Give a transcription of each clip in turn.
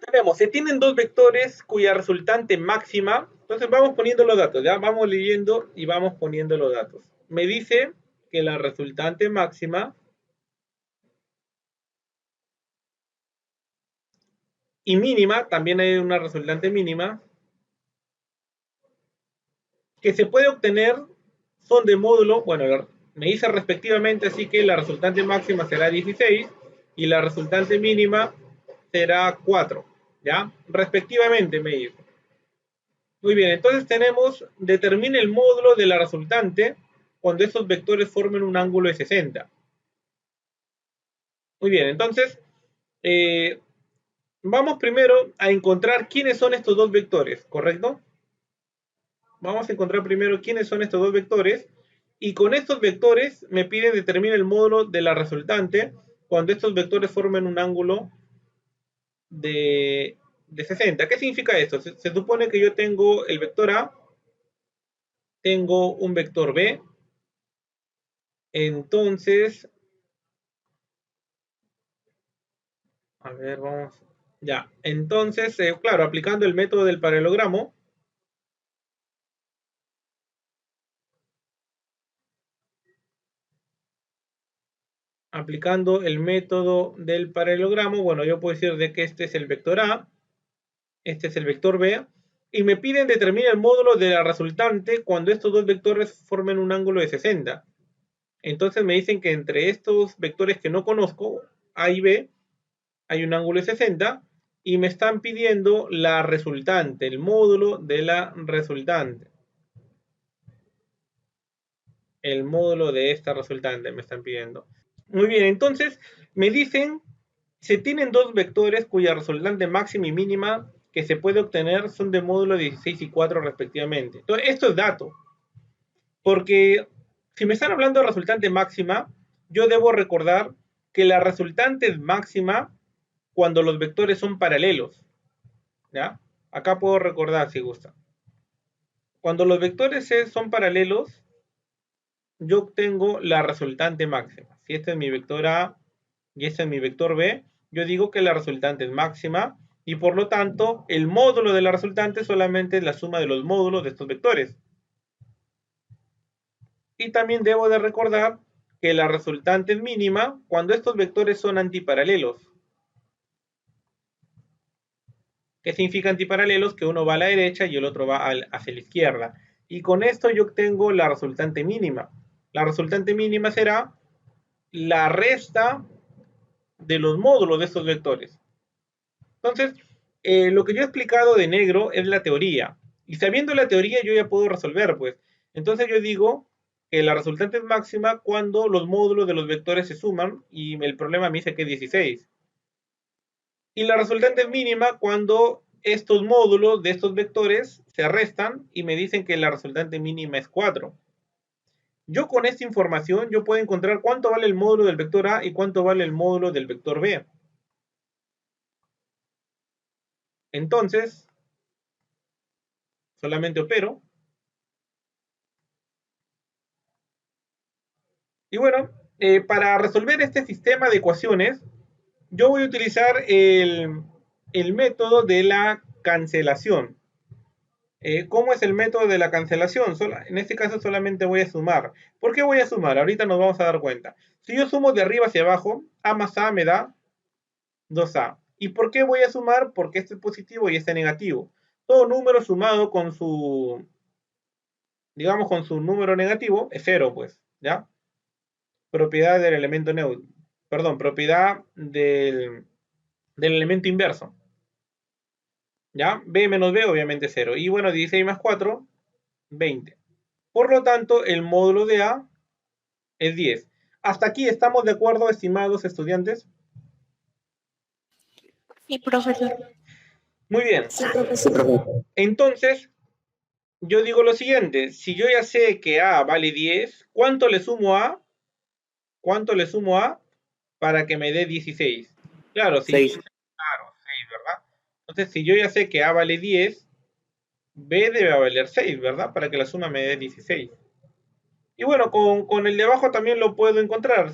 Tenemos, se tienen dos vectores cuya resultante máxima, entonces vamos poniendo los datos, ya vamos leyendo y vamos poniendo los datos. Me dice que la resultante máxima y mínima, también hay una resultante mínima, que se puede obtener son de módulo, bueno, me dice respectivamente, así que la resultante máxima será 16 y la resultante mínima será 4, ¿ya? Respectivamente me dice. Muy bien, entonces tenemos, determine el módulo de la resultante cuando estos vectores formen un ángulo de 60. Muy bien, entonces, eh, vamos primero a encontrar quiénes son estos dos vectores, ¿correcto? Vamos a encontrar primero quiénes son estos dos vectores y con estos vectores me pide determinar el módulo de la resultante cuando estos vectores formen un ángulo de 60. ¿Qué significa esto? Se supone que yo tengo el vector A, tengo un vector B, entonces, a ver, vamos, ya, entonces, claro, aplicando el método del paralelogramo, bueno, yo puedo decir de que este es el vector A, este es el vector B, y me piden determinar el módulo de la resultante cuando estos dos vectores formen un ángulo de 60. Entonces me dicen que entre estos vectores que no conozco, A y B, hay un ángulo de 60, y me están pidiendo la resultante, el módulo de la resultante. El módulo de esta resultante me están pidiendo. Muy bien, entonces me dicen, se tienen dos vectores cuya resultante máxima y mínima que se puede obtener son de módulo 16 y 4 respectivamente. Entonces, esto es dato, porque si me están hablando de resultante máxima, yo debo recordar que la resultante es máxima cuando los vectores son paralelos. ¿Ya? Acá puedo recordar si gusta. Cuando los vectores son paralelos, yo obtengo la resultante máxima. Si este es mi vector A y este es mi vector B, yo digo que la resultante es máxima y por lo tanto el módulo de la resultante solamente es la suma de los módulos de estos vectores. Y también debo de recordar que la resultante es mínima cuando estos vectores son antiparalelos. ¿Qué significa antiparalelos? Que uno va a la derecha y el otro va hacia la izquierda. Y con esto yo obtengo la resultante mínima. La resultante mínima será la resta de los módulos de estos vectores. Entonces, lo que yo he explicado de negro es la teoría. Y sabiendo la teoría yo ya puedo resolver, pues. Entonces yo digo que la resultante es máxima cuando los módulos de los vectores se suman y el problema me dice que es 16. Y la resultante es mínima cuando estos módulos de estos vectores se restan y me dicen que la resultante mínima es 4. Yo con esta información yo puedo encontrar cuánto vale el módulo del vector A y cuánto vale el módulo del vector B. Entonces, solamente opero. Y bueno, para resolver este sistema de ecuaciones, yo voy a utilizar el método de la cancelación. ¿Cómo es el método de la cancelación? En este caso solamente voy a sumar. ¿Por qué voy a sumar? Ahorita nos vamos a dar cuenta. Si yo sumo de arriba hacia abajo, A más A me da 2A. ¿Y por qué voy a sumar? Porque este es positivo y este es negativo. Todo número sumado con su, digamos, con su número negativo es cero, pues, ¿ya? Propiedad del elemento neutro. Perdón, propiedad del elemento inverso. ¿Ya? B menos B, obviamente cero. Y bueno, 16 más 4, 20. Por lo tanto, el módulo de A es 10. Hasta aquí estamos de acuerdo, estimados estudiantes. Sí, profesor. Muy bien. Sí, profesor. Entonces, yo digo lo siguiente, si yo ya sé que A vale 10, ¿cuánto le sumo a? ¿Cuánto le sumo a para que me dé 16? Claro, si 6. claro, 6, ¿verdad? Entonces, si yo ya sé que A vale 10, B debe valer 6, ¿verdad? Para que la suma me dé 16. Y bueno, con el de abajo también lo puedo encontrar.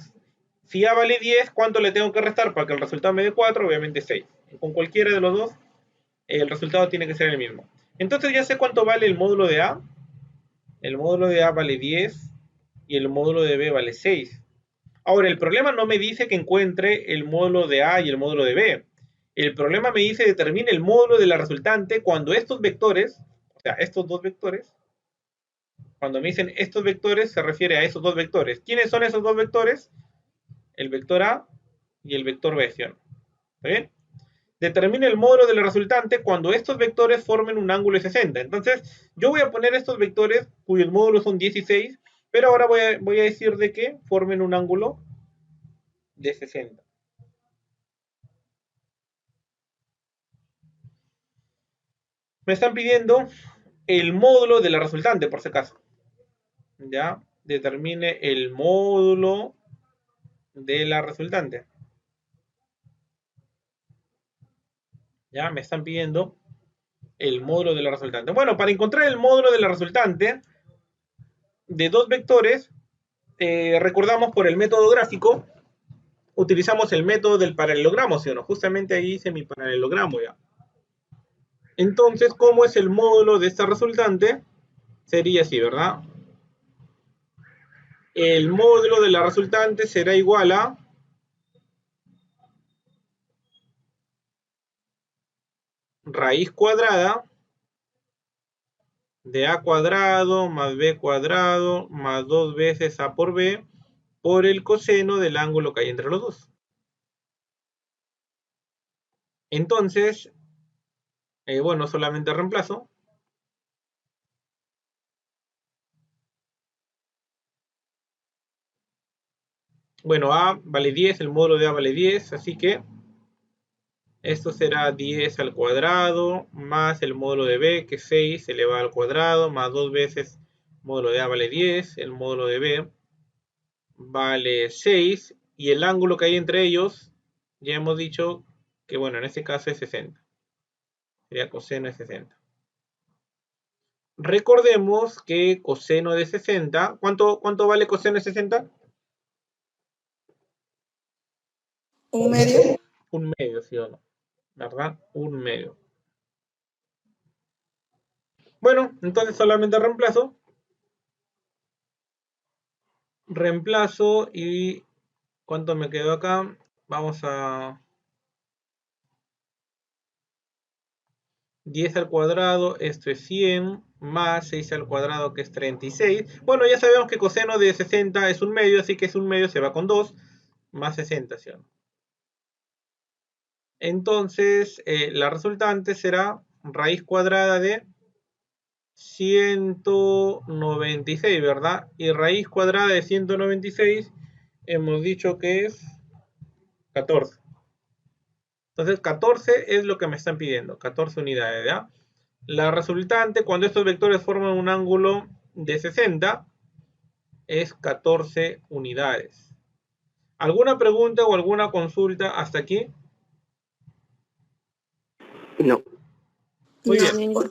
Si A vale 10, ¿cuánto le tengo que restar para que el resultado me dé 4? Obviamente 6. con cualquiera de los dos, el resultado tiene que ser el mismo. Entonces ya sé cuánto vale el módulo de A. El módulo de A vale 10 y el módulo de B vale 6. Ahora, el problema no me dice que encuentre el módulo de A y el módulo de B. El problema me dice determine el módulo de la resultante cuando estos vectores, o sea, estos dos vectores, cuando me dicen estos vectores, se refiere a esos dos vectores. ¿Quiénes son esos dos vectores? El vector A y el vector B, ¿sí? ¿Está bien? Determine el módulo de la resultante cuando estos vectores formen un ángulo de 60. Entonces, yo voy a poner estos vectores cuyos módulos son 16, pero ahora voy a decir de que formen un ángulo de 60. Me están pidiendo el módulo de la resultante, por si acaso. Ya, determine el módulo de la resultante. Ya, me están pidiendo el módulo de la resultante. Bueno, para encontrar el módulo de la resultante de dos vectores, recordamos por el método gráfico, utilizamos el método del paralelogramo, ¿sí o no? Justamente ahí hice mi paralelogramo ya. Entonces, ¿cómo es el módulo de esta resultante? Sería así, ¿verdad? El módulo de la resultante será igual a raíz cuadrada de a cuadrado más b cuadrado más 2 veces a por b por el coseno del ángulo que hay entre los dos. Entonces, bueno, solamente reemplazo. Bueno, a vale 10, el módulo de a vale 10, así que esto será 10 al cuadrado más el módulo de b, que es 6 elevado al cuadrado, más 2 veces módulo de a vale 10, el módulo de b vale 6, y el ángulo que hay entre ellos, ya hemos dicho que, bueno, en este caso es 60. Sería coseno de 60. Recordemos que coseno de 60, ¿cuánto vale coseno de 60? ¿Un medio? Un medio, ¿sí o no? ¿Verdad? Un medio. Bueno, entonces solamente reemplazo. Reemplazo y ¿cuánto me quedó acá? Vamos a 10 al cuadrado, esto es 100, más 6 al cuadrado, que es 36. Bueno, ya sabemos que coseno de 60 es un medio, así que es un medio, se va con 2, más 60, ¿sí o no? Entonces, la resultante será raíz cuadrada de 196, ¿verdad? Y raíz cuadrada de 196 hemos dicho que es 14. Entonces, 14 es lo que me están pidiendo, 14 unidades, ¿ya? La resultante, cuando estos vectores forman un ángulo de 60, es 14 unidades. ¿Alguna pregunta o alguna consulta hasta aquí? No. Muy bien. Ninguna.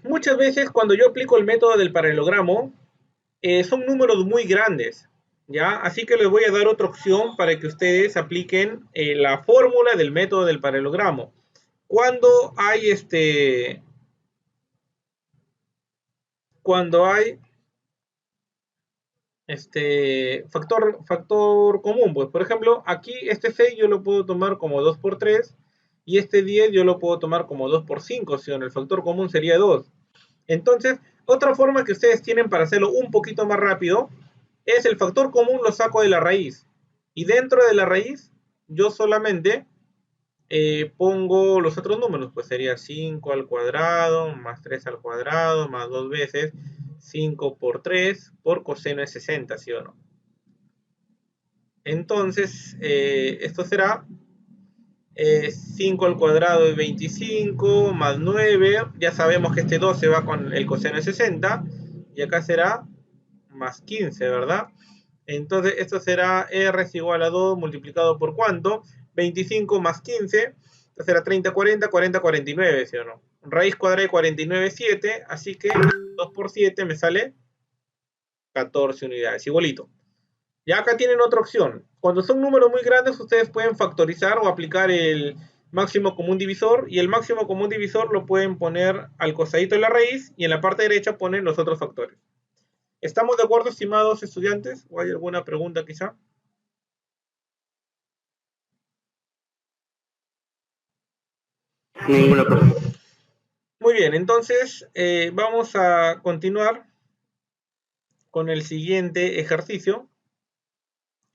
Muchas veces cuando yo aplico el método del paralelogramo, son números muy grandes, ¿ya? Así que les voy a dar otra opción para que ustedes apliquen la fórmula del método del paralelogramo. Cuando hay factor común, pues por ejemplo, aquí este 6 yo lo puedo tomar como 2 por 3 y este 10 yo lo puedo tomar como 2 por 5, si el factor común sería 2. Entonces, otra forma que ustedes tienen para hacerlo un poquito más rápido es el factor común lo saco de la raíz. Y dentro de la raíz, yo solamente pongo los otros números. Pues sería 5 al cuadrado, más 3 al cuadrado, más 2 veces 5 por 3 por coseno de 60, ¿sí o no? Entonces, esto será 5 al cuadrado de 25 más 9, ya sabemos que este 2 se va con el coseno de 60, y acá será más 15, ¿verdad? Entonces esto será R es igual a 2 multiplicado por ¿cuánto? 25 más 15, esto será 30, 40, 40, 49, ¿sí o no? Raíz cuadrada de 49 es 7, así que 2 por 7 me sale 14 unidades, igualito. Ya acá tienen otra opción. Cuando son números muy grandes, ustedes pueden factorizar o aplicar el máximo común divisor, y el máximo común divisor lo pueden poner al costadito de la raíz y en la parte derecha ponen los otros factores. ¿Estamos de acuerdo, estimados estudiantes? ¿O hay alguna pregunta quizá? Ninguna, profe. Muy bien, entonces vamos a continuar con el siguiente ejercicio.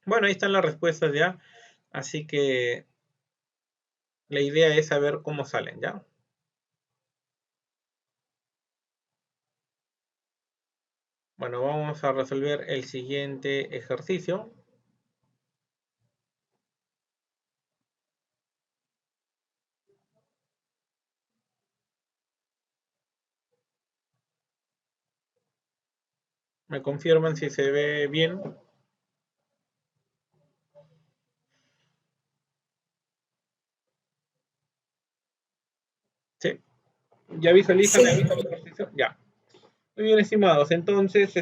Bueno, ahí están las respuestas ya, así que la idea es saber cómo salen, ¿ya? Bueno, vamos a resolver el siguiente ejercicio. Me confirman si se ve bien. ¿Sí? ¿Ya visualizan el Sí. ejercicio? Ya. Muy bien, estimados. Entonces,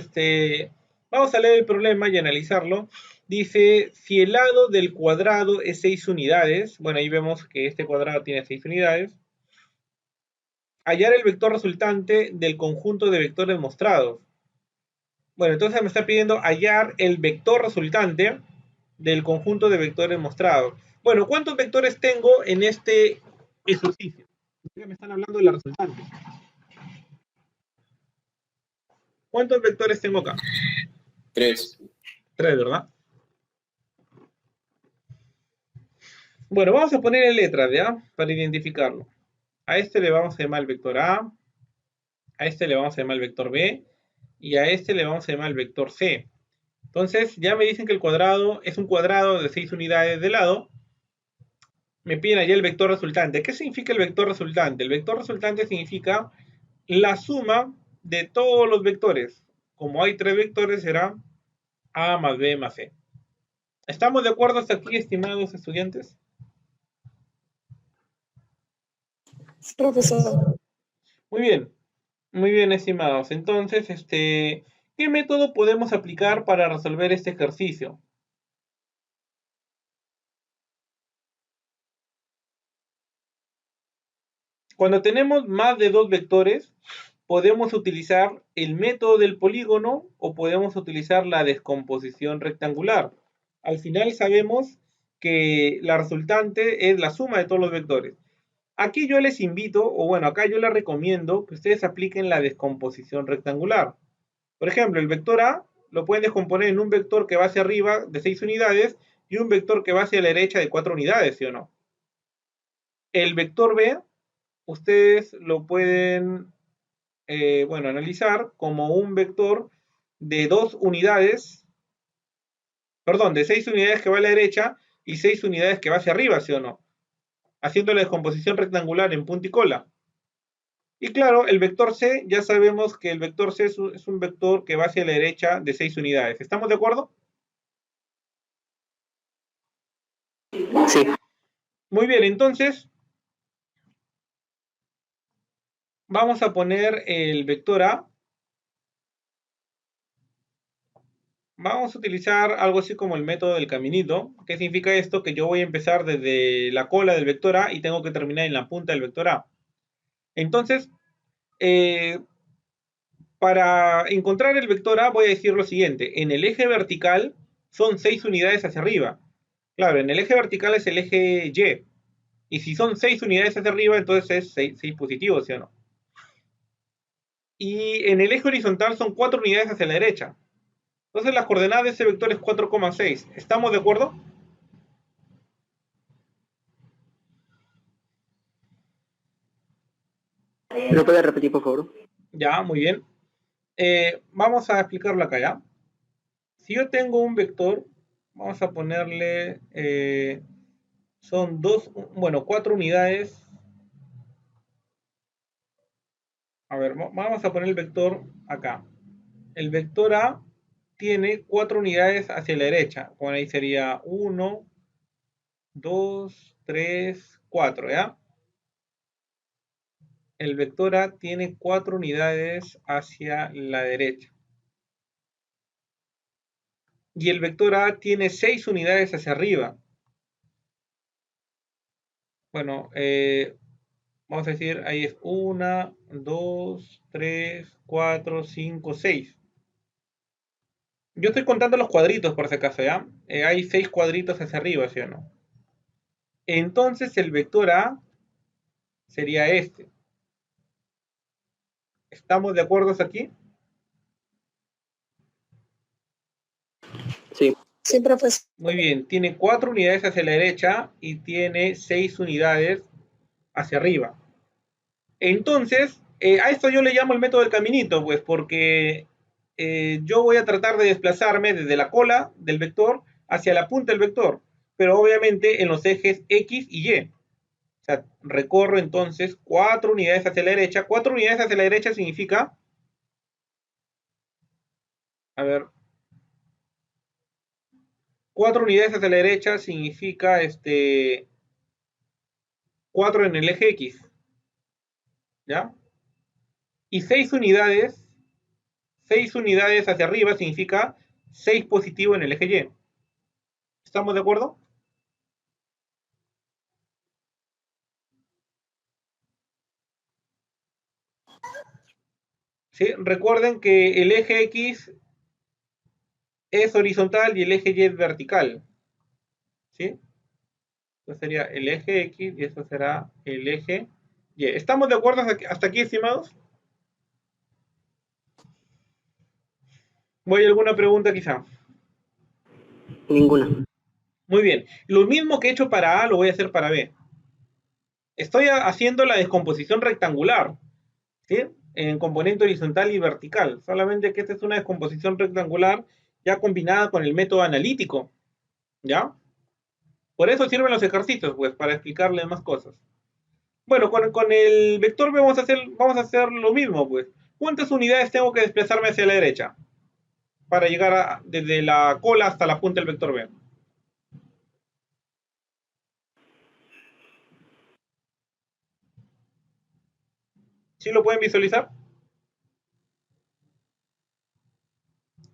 vamos a leer el problema y analizarlo. Dice, si el lado del cuadrado es 6 unidades, bueno, ahí vemos que este cuadrado tiene 6 unidades, hallar el vector resultante del conjunto de vectores mostrados. Bueno, entonces me está pidiendo hallar el vector resultante del conjunto de vectores mostrados. Bueno, ¿cuántos vectores tengo en este ejercicio? Me están hablando de la resultante. ¿Cuántos vectores tengo acá? Tres. Tres, ¿verdad? Bueno, vamos a poner en letras, ¿ya? Para identificarlo. A este le vamos a llamar el vector a este le vamos a llamar el vector B, y a este le vamos a llamar el vector C. Entonces, ya me dicen que el cuadrado es un cuadrado de 6 unidades de lado. Me piden allá el vector resultante. ¿Qué significa el vector resultante? El vector resultante significa la suma de todos los vectores. Como hay tres vectores, será A más B más C. ¿Estamos de acuerdo hasta aquí, estimados estudiantes? Profesor. Muy bien, estimados. Entonces, ¿qué método podemos aplicar para resolver este ejercicio? Cuando tenemos más de dos vectores, podemos utilizar el método del polígono o podemos utilizar la descomposición rectangular. Al final sabemos que la resultante es la suma de todos los vectores. Aquí yo les invito, o bueno, acá yo les recomiendo que ustedes apliquen la descomposición rectangular. Por ejemplo, el vector A lo pueden descomponer en un vector que va hacia arriba de 6 unidades y un vector que va hacia la derecha de 4 unidades, ¿sí o no? El vector B, ustedes lo pueden bueno, analizar como un vector de 2 unidades, perdón, de 6 unidades que va a la derecha y 6 unidades que va hacia arriba, ¿sí o no? Haciendo la descomposición rectangular en punta y cola. Y claro, el vector C, ya sabemos que el vector C es un vector que va hacia la derecha de 6 unidades. ¿Estamos de acuerdo? Sí. Muy bien, entonces vamos a poner el vector A. Vamos a utilizar algo así como el método del caminito. ¿Qué significa esto? Que yo voy a empezar desde la cola del vector A y tengo que terminar en la punta del vector A. Entonces, eh, para encontrar el vector A voy a decir lo siguiente. En el eje vertical son 6 unidades hacia arriba. Claro, en el eje vertical es el eje Y. Y si son 6 unidades hacia arriba, entonces es 6 positivos, ¿sí o no? Y en el eje horizontal son 4 unidades hacia la derecha. Entonces las coordenadas de ese vector es 4,6. ¿Estamos de acuerdo? ¿Me puede repetir, por favor? Ya, muy bien. Vamos a explicarlo acá, ¿ya? Si yo tengo un vector, vamos a ponerle, son dos, bueno, 4 unidades. A ver, vamos a poner el vector acá. El vector A tiene 4 unidades hacia la derecha. Bueno, ahí sería 1, 2, 3, 4, ¿ya? El vector A tiene 4 unidades hacia la derecha. y el vector A tiene 6 unidades hacia arriba. Bueno, vamos a decir, ahí es 1, 2, 3, 4, 5, 6. Yo estoy contando los cuadritos por si acaso, ¿ya? Hay 6 cuadritos hacia arriba, ¿sí o no? Entonces el vector A sería este. ¿Estamos de acuerdo hasta aquí? Sí. Sí, profesor. Muy bien, tiene 4 unidades hacia la derecha y tiene 6 unidades hacia arriba. Entonces, a esto yo le llamo el método del caminito, pues porque yo voy a tratar de desplazarme desde la cola del vector hacia la punta del vector, pero obviamente en los ejes X y Y. O sea, recorro entonces 4 unidades hacia la derecha. 4 unidades hacia la derecha significa, a ver, 4 unidades hacia la derecha significa 4 en el eje X, ¿ya? Y 6 unidades hacia arriba significa 6 positivo en el eje Y. ¿Estamos de acuerdo? ¿Sí? Recuerden que el eje X es horizontal y el eje Y es vertical. ¿Sí? Esto sería el eje X y eso será el eje Y. ¿Estamos de acuerdo hasta aquí, estimados? ¿Voy a alguna pregunta quizá? Ninguna. Muy bien. Lo mismo que he hecho para A lo voy a hacer para B. Estoy haciendo la descomposición rectangular, ¿sí? En componente horizontal y vertical. Solamente que esta es una descomposición rectangular ya combinada con el método analítico, ¿ya? Por eso sirven los ejercicios, pues, para explicarles más cosas. Bueno, con el vector B vamos a hacer lo mismo, pues. ¿Cuántas unidades tengo que desplazarme hacia la derecha para llegar desde la cola hasta la punta del vector B? ¿Sí lo pueden visualizar?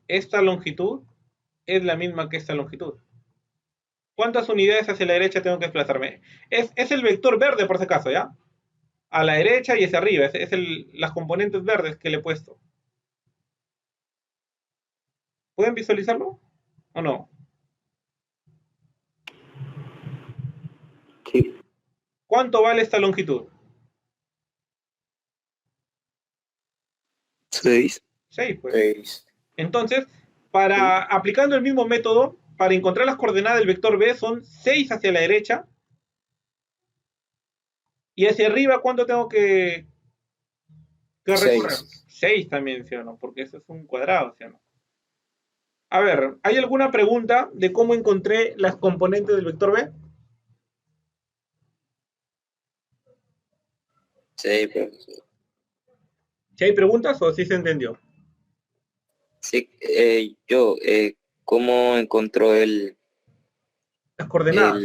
Esta longitud es la misma que esta longitud. ¿Cuántas unidades hacia la derecha tengo que desplazarme? Es el vector verde, por si acaso, ¿ya? A la derecha y hacia arriba. Las componentes verdes que le he puesto. ¿Pueden visualizarlo o no? Sí. ¿Cuánto vale esta longitud? 6. 6, pues. Entonces, aplicando el mismo método, para encontrar las coordenadas del vector B son 6 hacia la derecha. Y hacia arriba, ¿cuánto tengo que recorrer? 6 también, ¿sí o no? Porque eso es un cuadrado, ¿sí o no? A ver, ¿hay alguna pregunta de cómo encontré las componentes del vector B? Sí, profesor. ¿Si hay preguntas o sí se entendió? Sí, ¿cómo encontró Las coordenadas.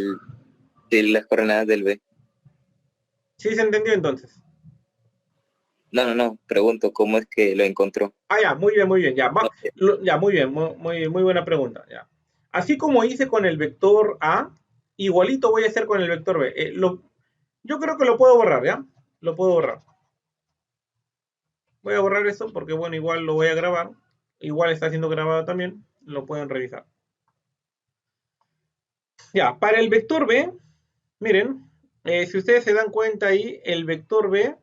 las coordenadas del B? ¿Sí se entendió entonces? No, pregunto, ¿cómo es que lo encontró? Ah, ya, muy bien, ya. No, Ya, muy bien, muy buena pregunta. Ya. Así como hice con el vector A, igualito voy a hacer con el vector B. Yo creo que lo puedo borrar, ¿ya? Lo puedo borrar. Voy a borrar eso porque, bueno, igual lo voy a grabar. Igual está siendo grabado también. Lo pueden revisar. Ya, para el vector B, miren, si ustedes se dan cuenta ahí, el vector B,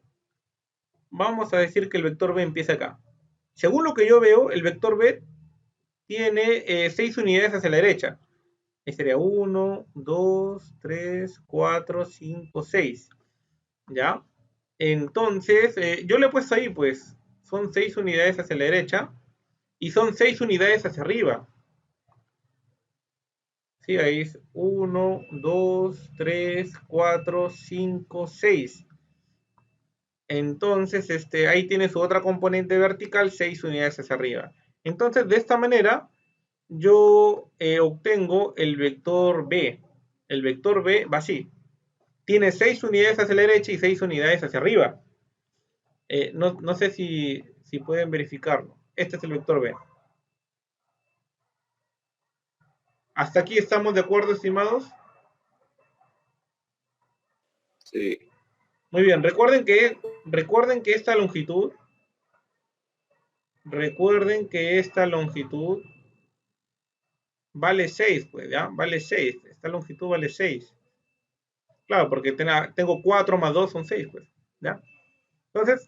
vamos a decir que el vector B empieza acá. Según lo que yo veo, el vector B tiene 6 unidades hacia la derecha. Ahí sería 1, 2, 3, 4, 5, 6. ¿Ya? Entonces, yo le he puesto ahí, pues, son 6 unidades hacia la derecha y son 6 unidades hacia arriba. Sí, ahí es 1, 2, 3, 4, 5, 6. Entonces, ahí tiene su otra componente vertical, 6 unidades hacia arriba. Entonces, de esta manera, yo obtengo el vector B. El vector B va así. Tiene 6 unidades hacia la derecha y 6 unidades hacia arriba. No sé si pueden verificarlo. Este es el vector B. ¿Hasta aquí estamos de acuerdo, estimados? Sí. Muy bien, recuerden que esta longitud vale 6, pues, ¿ya? Vale 6. Esta longitud vale 6. Claro, porque tengo 4 más 2 son 6, pues, ¿ya? Entonces,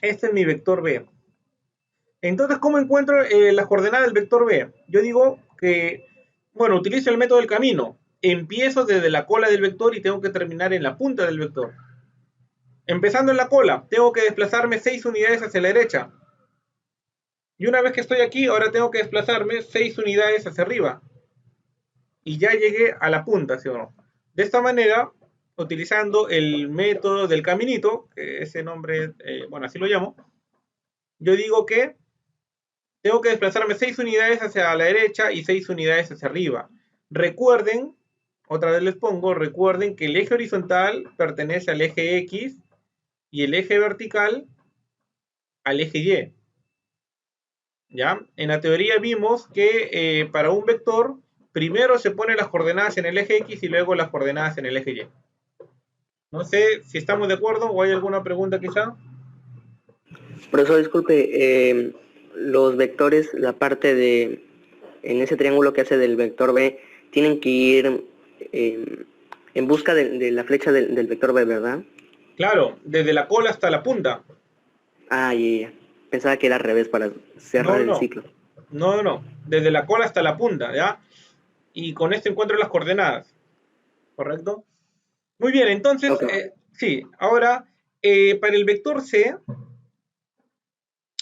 este es mi vector B. Entonces, ¿cómo encuentro las coordenadas del vector B? Yo digo que, bueno, utilizo el método del camino. Empiezo desde la cola del vector y tengo que terminar en la punta del vector. Empezando en la cola, tengo que desplazarme 6 unidades hacia la derecha. Y una vez que estoy aquí, ahora tengo que desplazarme 6 unidades hacia arriba. Y ya llegué a la punta, ¿sí o no? De esta manera, utilizando el método del caminito, que ese nombre, bueno, así lo llamo, yo digo que tengo que desplazarme 6 unidades hacia la derecha y 6 unidades hacia arriba. Recuerden, otra vez les pongo, recuerden que el eje horizontal pertenece al eje X y el eje vertical al eje Y. ¿Ya? En la teoría vimos que para un vector primero se ponen las coordenadas en el eje X y luego las coordenadas en el eje Y. No sé si estamos de acuerdo o hay alguna pregunta quizá. Profesor, disculpe, los vectores, la parte de, en ese triángulo que hace del vector B, tienen que ir en busca de la flecha del vector B, ¿verdad? Claro, desde la cola hasta la punta. Ah, ya. Pensaba que era al revés para cerrar No, el no, ciclo. no, no. Desde la cola hasta la punta, ¿ya? Y con esto encuentro las coordenadas, ¿correcto? Muy bien, entonces, Ok. sí, ahora, para el vector C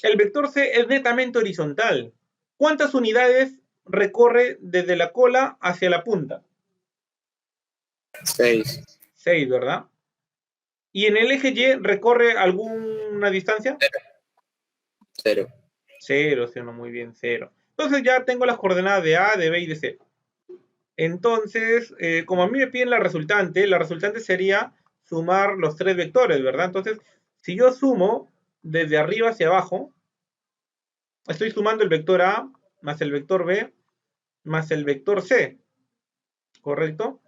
es netamente horizontal. ¿Cuántas unidades recorre desde la cola hacia la punta? 6. 6, ¿verdad? ¿Y en el eje Y recorre alguna distancia? 0. 0, ¿sí o no? Muy bien, 0. Entonces ya tengo las coordenadas de A, de B y de C. Entonces, como a mí me piden la resultante sería sumar los 3 vectores, ¿verdad? Entonces, si yo sumo desde arriba hacia abajo, estoy sumando el vector A más el vector B más el vector C, ¿correcto?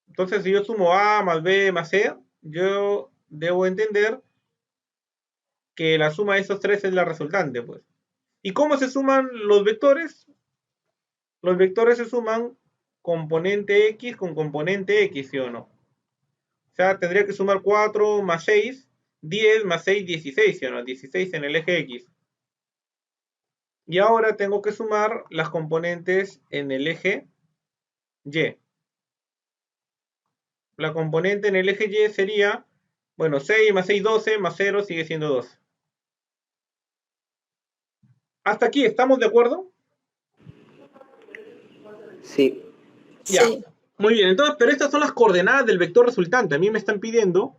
Entonces, si yo sumo A más B más C, yo debo entender que la suma de esos tres es la resultante, pues. ¿Y cómo se suman los vectores? Los vectores se suman componente X con componente X, ¿sí o no? O sea, tendría que sumar 4 más 6, 10 más 6, 16, ¿sí o no? 16 en el eje X. Y ahora tengo que sumar las componentes en el eje Y. La componente en el eje Y sería, bueno, 6 más 6, 12, más 0 sigue siendo 2. ¿Hasta aquí estamos de acuerdo? Sí. Ya. Sí. Muy bien, entonces, pero estas son las coordenadas del vector resultante. A mí me están pidiendo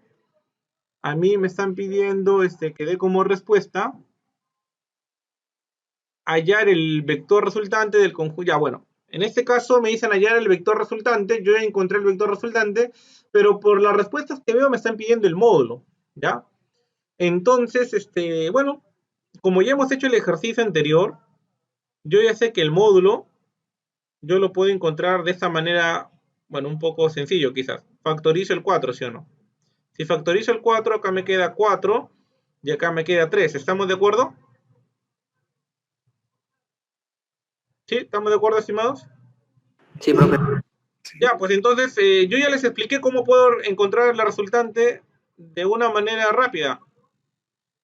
que dé como respuesta hallar el vector resultante del conjunto. Ya, bueno, en este caso me dicen hallar el vector resultante. Yo ya encontré el vector resultante, pero por las respuestas que veo me están pidiendo el módulo, ¿ya? Entonces, bueno, como ya hemos hecho el ejercicio anterior, yo ya sé que el módulo yo lo puedo encontrar de esta manera, bueno, un poco sencillo quizás. Factorizo el 4, ¿sí o no? Si factorizo el 4, acá me queda 4 y acá me queda 3. ¿Estamos de acuerdo? ¿Sí? ¿Estamos de acuerdo, estimados? Sí, profe. Ya, pues entonces yo ya les expliqué cómo puedo encontrar la resultante de una manera rápida.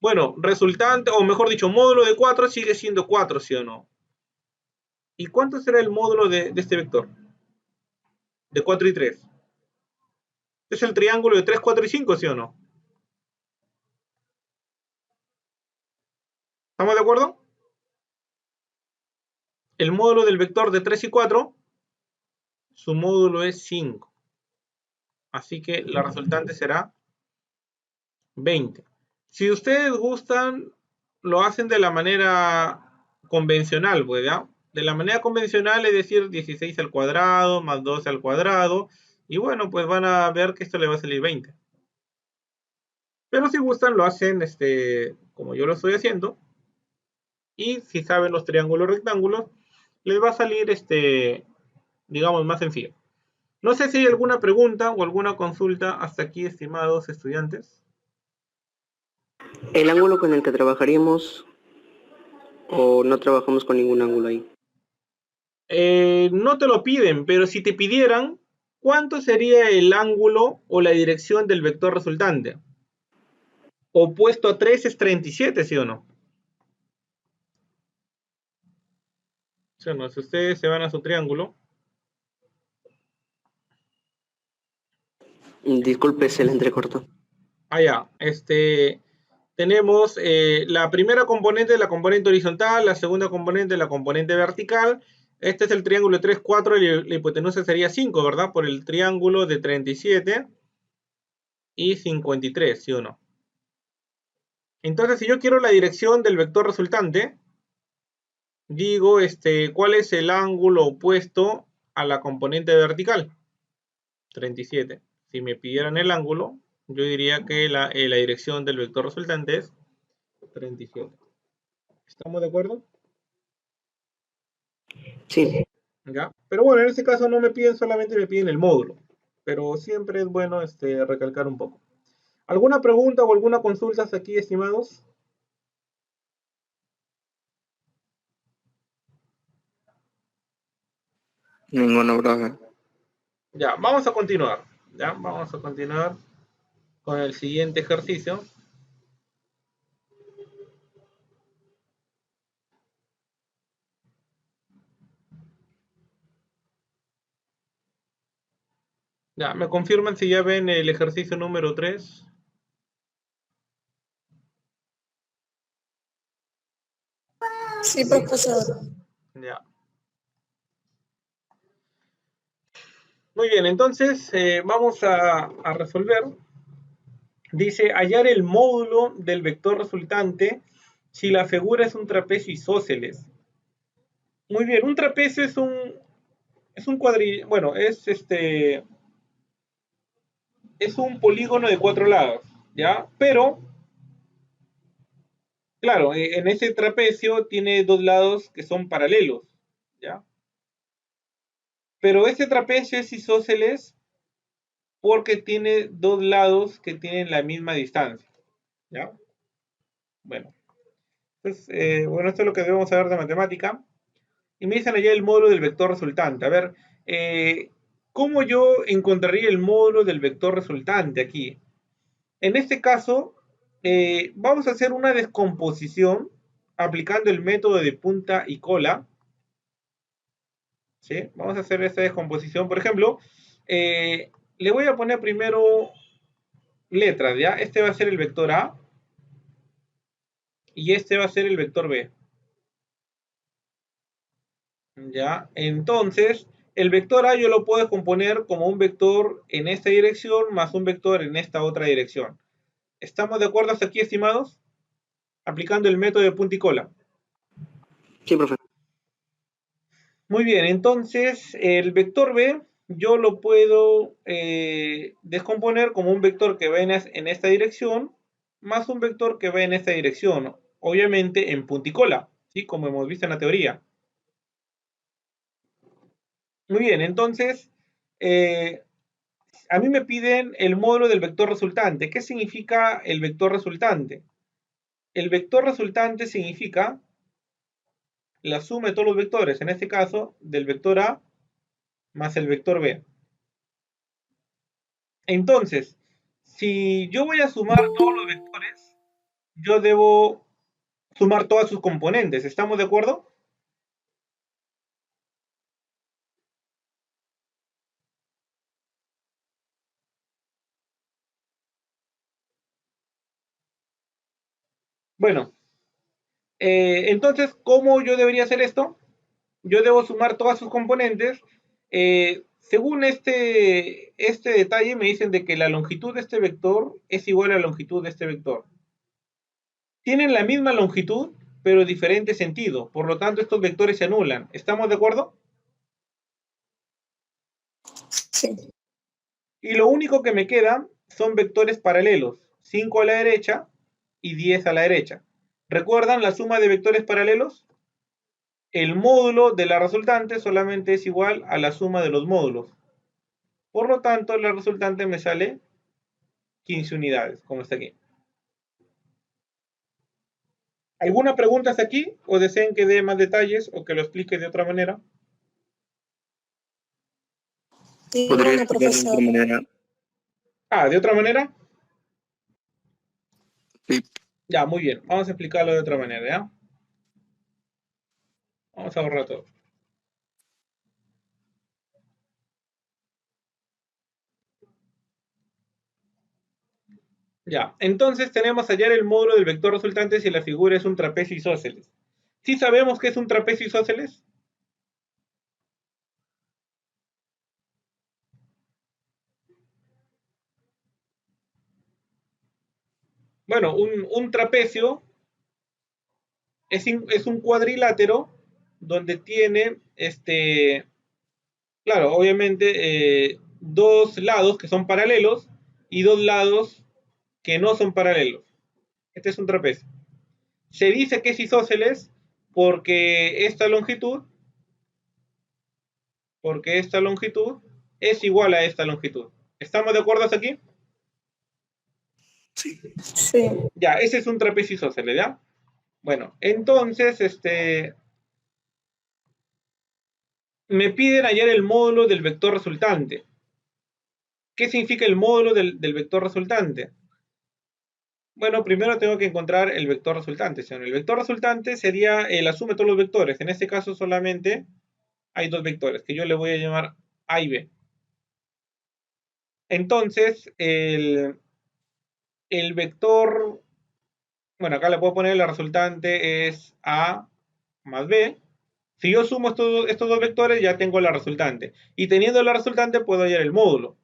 Bueno, resultante, o mejor dicho, módulo de 4 sigue siendo 4, ¿sí o no? ¿Y cuánto será el módulo de este vector? De 4 y 3. Es el triángulo de 3, 4 y 5, ¿sí o no? ¿Estamos de acuerdo? El módulo del vector de 3 y 4, su módulo es 5. Así que la resultante será 20. Si ustedes gustan, lo hacen de la manera convencional, pues, ¿ya? De la manera convencional, es decir, 16 al cuadrado más 12 al cuadrado. Y bueno, pues van a ver que esto le va a salir 20. Pero si gustan, lo hacen como yo lo estoy haciendo. Y si saben los triángulos rectángulos, les va a salir, digamos, más sencillo. No sé si hay alguna pregunta o alguna consulta hasta aquí, estimados estudiantes. ¿El ángulo con el que trabajaríamos o no trabajamos con ningún ángulo ahí? No te lo piden, pero si te pidieran, ¿cuánto sería el ángulo o la dirección del vector resultante? Opuesto a 3 es 37, ¿sí o no? ¿Sí o no? Si ustedes se van a su triángulo. Disculpe, se le entrecortó. Ya. Tenemos la primera componente, la componente horizontal, la segunda componente, la componente vertical. Este es el triángulo de 3, 4, y la hipotenusa sería 5, ¿verdad? Por el triángulo de 37 y 53, ¿sí o no? Entonces, si yo quiero la dirección del vector resultante, digo, ¿cuál es el ángulo opuesto a la componente vertical? 37. Si me pidieran el ángulo, yo diría que la dirección del vector resultante es 37. ¿Estamos de acuerdo? Sí. ¿Ya? Pero bueno, en este caso no me piden, solamente me piden el módulo. Pero siempre es bueno recalcar un poco. ¿Alguna pregunta o alguna consulta hasta aquí, estimados? Ninguno, profe. Ya, vamos a continuar. Ya, vamos a continuar con el siguiente ejercicio. Ya, ¿me confirman si ya ven el ejercicio número 3? Sí, profesor. Ya. Muy bien, entonces vamos a resolver. Dice, hallar el módulo del vector resultante si la figura es un trapecio isósceles. Muy bien, un trapecio es un cuadrilátero, bueno, es un polígono de 4 lados, ¿ya? Pero, claro, en ese trapecio tiene 2 lados que son paralelos, ¿ya? Pero ese trapecio es isósceles porque tiene 2 lados que tienen la misma distancia, ¿ya? Bueno, entonces, bueno, esto es lo que debemos saber de matemática. Y me dicen allá el módulo del vector resultante. A ver, ¿cómo yo encontraría el módulo del vector resultante aquí? En este caso, vamos a hacer una descomposición aplicando el método de punta y cola. ¿Sí? Vamos a hacer esta descomposición. Por ejemplo, le voy a poner primero letras, ¿ya? Este va a ser el vector A y este va a ser el vector B. ¿Ya? Entonces, el vector A yo lo puedo descomponer como un vector en esta dirección más un vector en esta otra dirección. ¿Estamos de acuerdo hasta aquí, estimados? Aplicando el método de punta y cola. Sí, profe. Muy bien, entonces el vector B yo lo puedo descomponer como un vector que va en esta dirección más un vector que va en esta dirección, obviamente en punta y cola, ¿sí? Como hemos visto en la teoría. Muy bien, entonces a mí me piden el módulo del vector resultante. ¿Qué significa el vector resultante? El vector resultante significa la suma de todos los vectores, en este caso del vector A más el vector B. Entonces, si yo voy a sumar todos los vectores, yo debo sumar todas sus componentes. ¿Estamos de acuerdo? Bueno, entonces, ¿cómo yo debería hacer esto? Yo debo sumar todas sus componentes. Según este detalle, me dicen de que la longitud de este vector es igual a la longitud de este vector. Tienen la misma longitud, pero diferente sentido. Por lo tanto, estos vectores se anulan. ¿Estamos de acuerdo? Sí. Y lo único que me queda son vectores paralelos. 5 a la derecha y 10 a la derecha. ¿Recuerdan la suma de vectores paralelos? el módulo de la resultante solamente es igual a la suma de los módulos. Por lo tanto, la resultante me sale 15 unidades, como está aquí. ¿Alguna pregunta hasta aquí? ¿O deseen que dé más detalles o que lo explique de otra manera? ¿Podría Ninguna, explicar de profesor. otra manera? Ah, ¿de otra manera? Sí. Ya, muy bien. Vamos a explicarlo de otra manera, ¿ya? Vamos a borrar todo. Ya, entonces tenemos hallar el módulo del vector resultante si la figura es un trapecio isósceles. ¿Sí sabemos qué es un trapecio isósceles? Bueno, un trapecio es un cuadrilátero donde tiene, claro, obviamente dos lados que son paralelos y dos lados que no son paralelos. Este es un trapecio. Se dice que es isósceles porque esta longitud es igual a esta longitud. ¿Estamos de acuerdo hasta aquí? Sí. Sí. Ya, ese es un trapecio isósceles, ¿ya? Bueno, entonces, me piden hallar el módulo del vector resultante. ¿Qué significa el módulo del vector resultante? Bueno, primero tengo que encontrar el vector resultante. El vector resultante sería la suma de todos los vectores. En este caso solamente hay dos vectores, que yo le voy a llamar A y B. Entonces, el vector, bueno, acá le puedo poner la resultante es A más B. Si yo sumo estos dos vectores, ya tengo la resultante. Y teniendo la resultante, puedo hallar el módulo.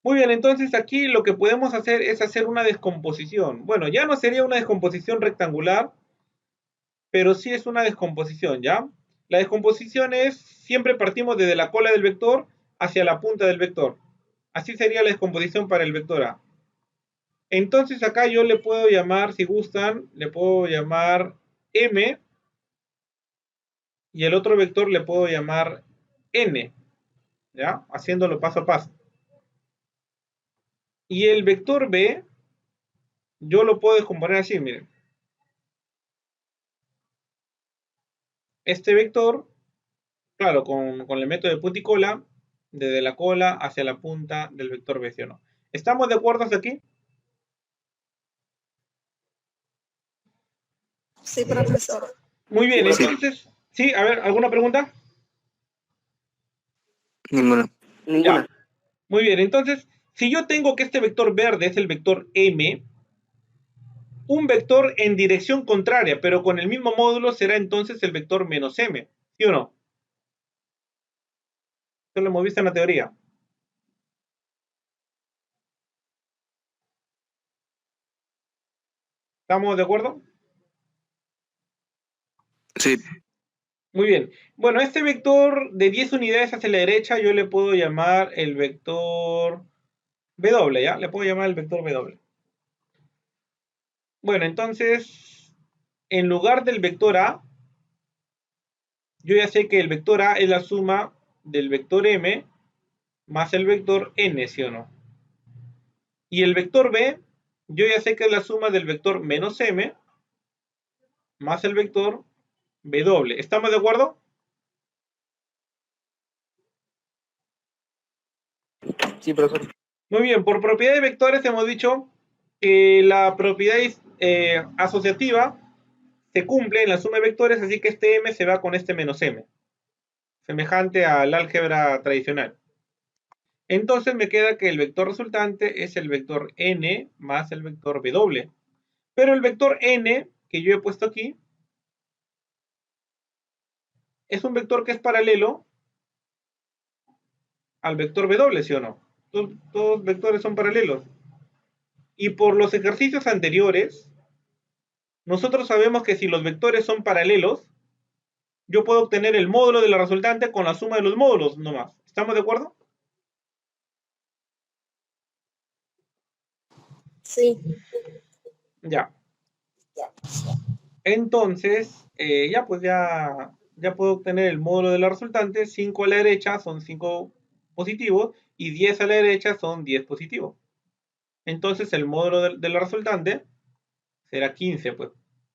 Muy bien, entonces aquí lo que podemos hacer es hacer una descomposición. Bueno, ya no sería una descomposición rectangular, pero sí es una descomposición, ¿ya? La descomposición es, siempre partimos desde la cola del vector hacia la punta del vector. Así sería la descomposición para el vector A. Entonces acá yo le puedo llamar, si gustan, le puedo llamar M y el otro vector le puedo llamar N, ¿ya? Haciéndolo paso a paso. Y el vector B, yo lo puedo descomponer así, miren. Este vector, claro, con el método de punta y cola, desde la cola hacia la punta del vector B, ¿sí o no? ¿Estamos de acuerdo hasta aquí? Sí, profesor. Muy bien, Sí. entonces, sí, a ver, ¿alguna pregunta? Ninguna. Ninguna. Ya, muy bien, entonces, si yo tengo que este vector verde es el vector M, un vector en dirección contraria, pero con el mismo módulo será entonces el vector menos M, ¿sí o no? Esto lo hemos visto en la teoría. ¿Estamos de acuerdo? Sí. Muy bien. Bueno, este vector de 10 unidades hacia la derecha yo le puedo llamar el vector W, ¿ya? Le puedo llamar el vector W. Bueno, entonces, en lugar del vector A, yo ya sé que el vector A es la suma del vector M más el vector N, ¿sí o no? Y el vector B, yo ya sé que es la suma del vector menos M más el vector W. ¿Estamos de acuerdo? Sí, profesor. Muy bien, por propiedad de vectores hemos dicho que la propiedad asociativa se cumple en la suma de vectores, así que este M se va con este menos M, semejante al álgebra tradicional. Entonces me queda que el vector resultante es el vector N más el vector W. Pero el vector N, que yo he puesto aquí, es un vector que es paralelo al vector W, ¿sí o no? Todos vectores son paralelos. Y por los ejercicios anteriores, nosotros sabemos que si los vectores son paralelos, yo puedo obtener el módulo de la resultante con la suma de los módulos nomás. ¿Estamos de acuerdo? Sí. Ya. Entonces, ya pues ya ya puedo obtener el módulo de la resultante. 5 a la derecha son 5 positivos y 10 a la derecha son 10 positivos. Entonces el módulo de la resultante será 15, pues.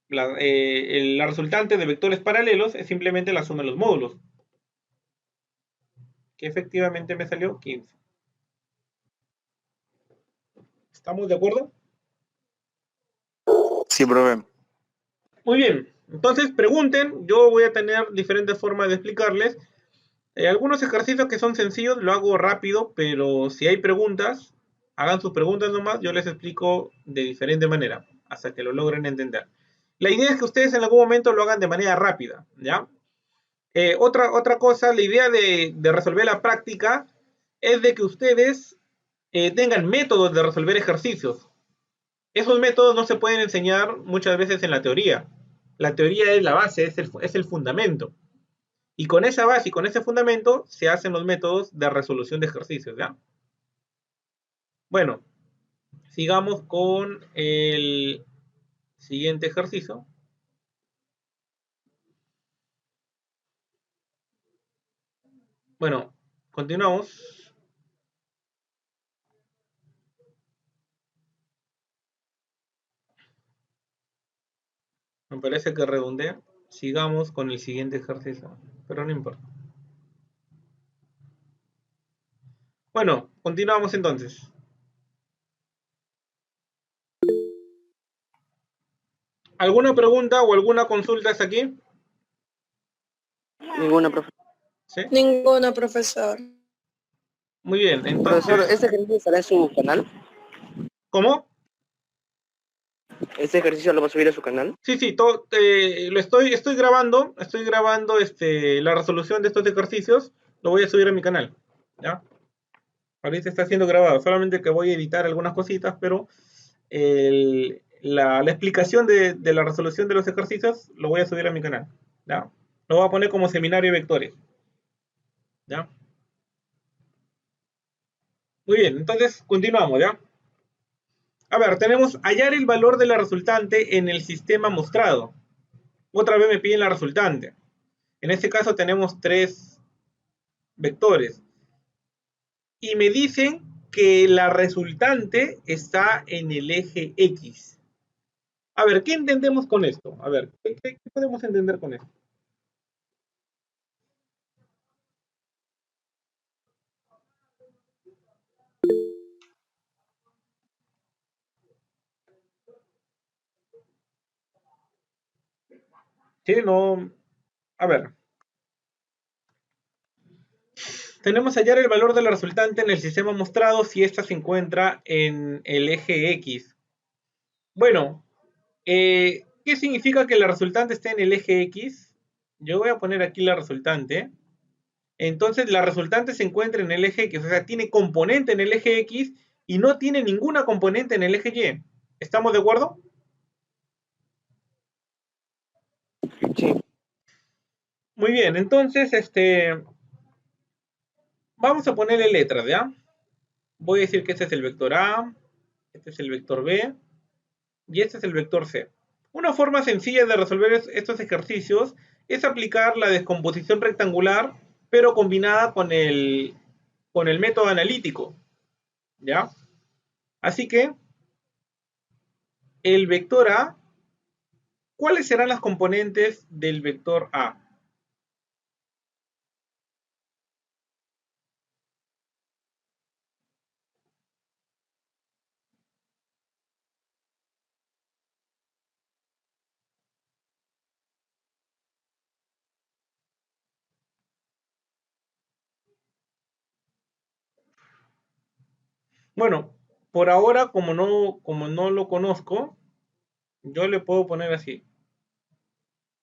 La resultante de vectores paralelos es simplemente la suma de los módulos, que efectivamente me salió 15. ¿Estamos de acuerdo? Sí, profe. Muy bien, entonces pregunten, yo voy a tener diferentes formas de explicarles. Algunos ejercicios que son sencillos lo hago rápido, pero si hay preguntas, hagan sus preguntas nomás, yo les explico de diferente manera, hasta que lo logren entender. La idea es que ustedes en algún momento lo hagan de manera rápida, ¿ya? Otra cosa, la idea de resolver la práctica es de que ustedes tengan métodos de resolver ejercicios. Esos métodos no se pueden enseñar muchas veces en la teoría. La teoría es la base, es el fundamento. Y con esa base y con ese fundamento se hacen los métodos de resolución de ejercicios, ¿ya? Bueno, sigamos con el siguiente ejercicio. Bueno, continuamos. Me parece que redondea. Sigamos con el siguiente ejercicio, pero no importa. Bueno, continuamos entonces. ¿Alguna pregunta o alguna consulta hasta aquí? Ninguna, profe. ¿Sí? Ninguna, profesor. Muy bien, Profesor, entonces, ¿este ejercicio estará en su canal? ¿cómo? ¿Este ejercicio lo va a subir a su canal? Sí, sí, lo estoy grabando la resolución de estos ejercicios, lo voy a subir a mi canal, ¿ya? Ahorita está siendo grabado, solamente que voy a editar algunas cositas, pero la explicación de la resolución de los ejercicios lo voy a subir a mi canal, ¿ya? Lo voy a poner como seminario de vectores, ¿ya? Muy bien, entonces continuamos, ¿ya? A ver, tenemos hallar el valor de la resultante en el sistema mostrado. Otra vez me piden la resultante. En este caso tenemos 3 vectores. Y me dicen que la resultante está en el eje X. A ver, ¿qué entendemos con esto? A ver, ¿qué podemos entender con esto? Sí, no. A ver. Tenemos hallar el valor de la resultante en el sistema mostrado si ésta se encuentra en el eje X. Bueno, ¿qué significa que la resultante esté en el eje X? Yo voy a poner aquí la resultante. Entonces, la resultante se encuentra en el eje X, o sea, tiene componente en el eje X y no tiene ninguna componente en el eje Y. ¿Estamos de acuerdo? Sí. Muy bien, entonces, vamos a ponerle letras, ¿ya? Voy a decir que este es el vector A, este es el vector B y este es el vector C. Una forma sencilla de resolver estos ejercicios es aplicar la descomposición rectangular, pero combinada con el método analítico, ¿ya? Así que el vector A, ¿cuáles serán las componentes del vector A? Bueno, por ahora, como no lo conozco, yo le puedo poner así.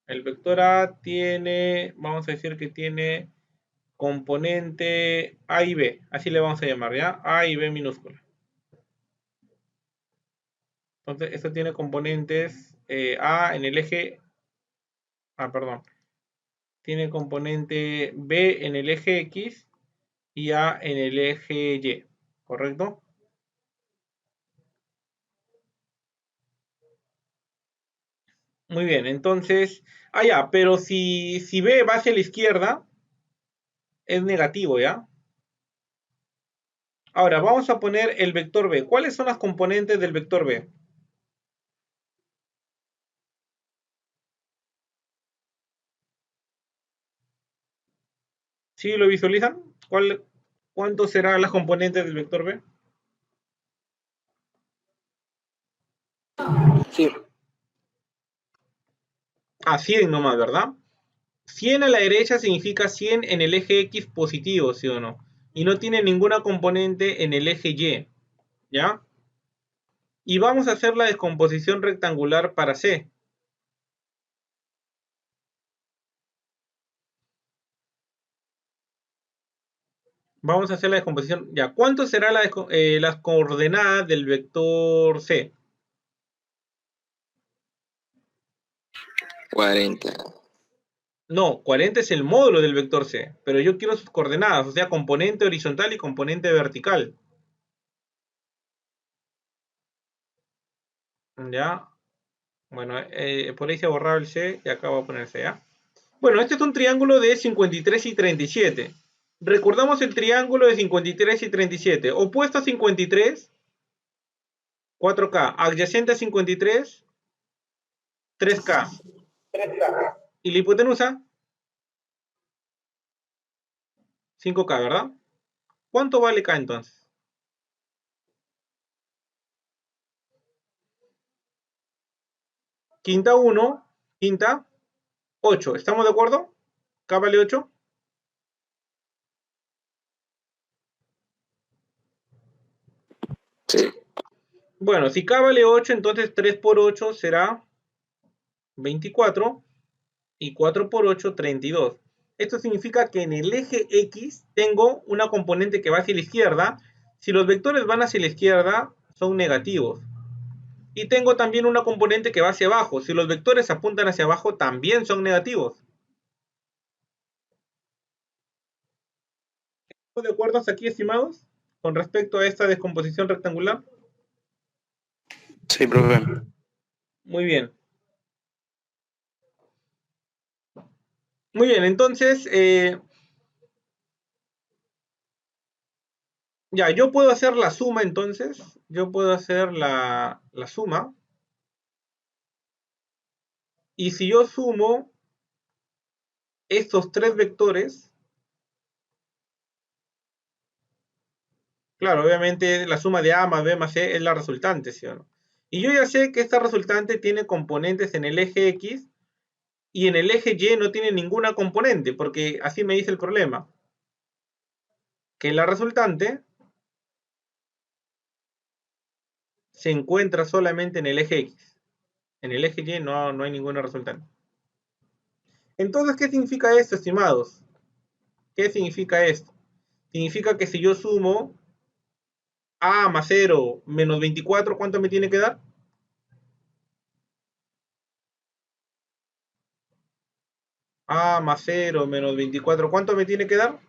El vector A tiene, vamos a decir que tiene componente A y B, así le vamos a llamar, ¿ya? A y B minúscula. Entonces, esto tiene componentes A en el eje, perdón, tiene componente B en el eje X y A en el eje Y, ¿correcto? Muy bien, entonces, ya, pero si B va hacia la izquierda, es negativo, ¿ya? Ahora, vamos a poner el vector B. ¿Cuáles son las componentes del vector B? ¿Sí lo visualizan? ¿Cuántos serán las componentes del vector B? Sí, 100 nomás, ¿verdad? 100 a la derecha significa 100 en el eje X positivo, ¿sí o no? Y no tiene ninguna componente en el eje Y, ¿ya? Y vamos a hacer la descomposición rectangular para C. Vamos a hacer la descomposición. Ya, ¿cuánto será las coordenadas del vector C? 40. No, 40 es el módulo del vector C, pero yo quiero sus coordenadas, o sea, componente horizontal y componente vertical. ¿Ya? Bueno, por ahí se ha borrado el C y acá voy a poner C, ¿ya? Bueno, este es un triángulo de 53 y 37. Recordamos el triángulo de 53 y 37. Opuesto a 53, 4K. Adyacente a 53, 3K. Y la hipotenusa, 5K, ¿verdad? ¿Cuánto vale K entonces? Quinta 1, quinta 8. ¿Estamos de acuerdo? K vale 8. Sí. Bueno, si K vale 8, entonces 3 por 8 será 24 y 4 por 8, 32. Esto significa que en el eje X tengo una componente que va hacia la izquierda. Si los vectores van hacia la izquierda, son negativos. Y tengo también una componente que va hacia abajo. Si los vectores apuntan hacia abajo, también son negativos. ¿Estamos de acuerdo hasta aquí, estimados? Con respecto a esta descomposición rectangular. Sí, profe. Muy bien. Muy bien, entonces, ya, yo puedo hacer la suma entonces. Yo puedo hacer la suma. Y si yo sumo estos tres vectores, claro, obviamente la suma de A más B más C es la resultante, ¿sí o no? Y yo ya sé que esta resultante tiene componentes en el eje X y en el eje Y no tiene ninguna componente, porque así me dice el problema. Que la resultante se encuentra solamente en el eje X. En el eje Y no hay ninguna resultante. Entonces, ¿qué significa esto, estimados? ¿Qué significa esto? Significa que si yo sumo A más 0 menos 24, ¿cuánto me tiene que dar? A más 0 menos 24, ¿cuánto me tiene que dar?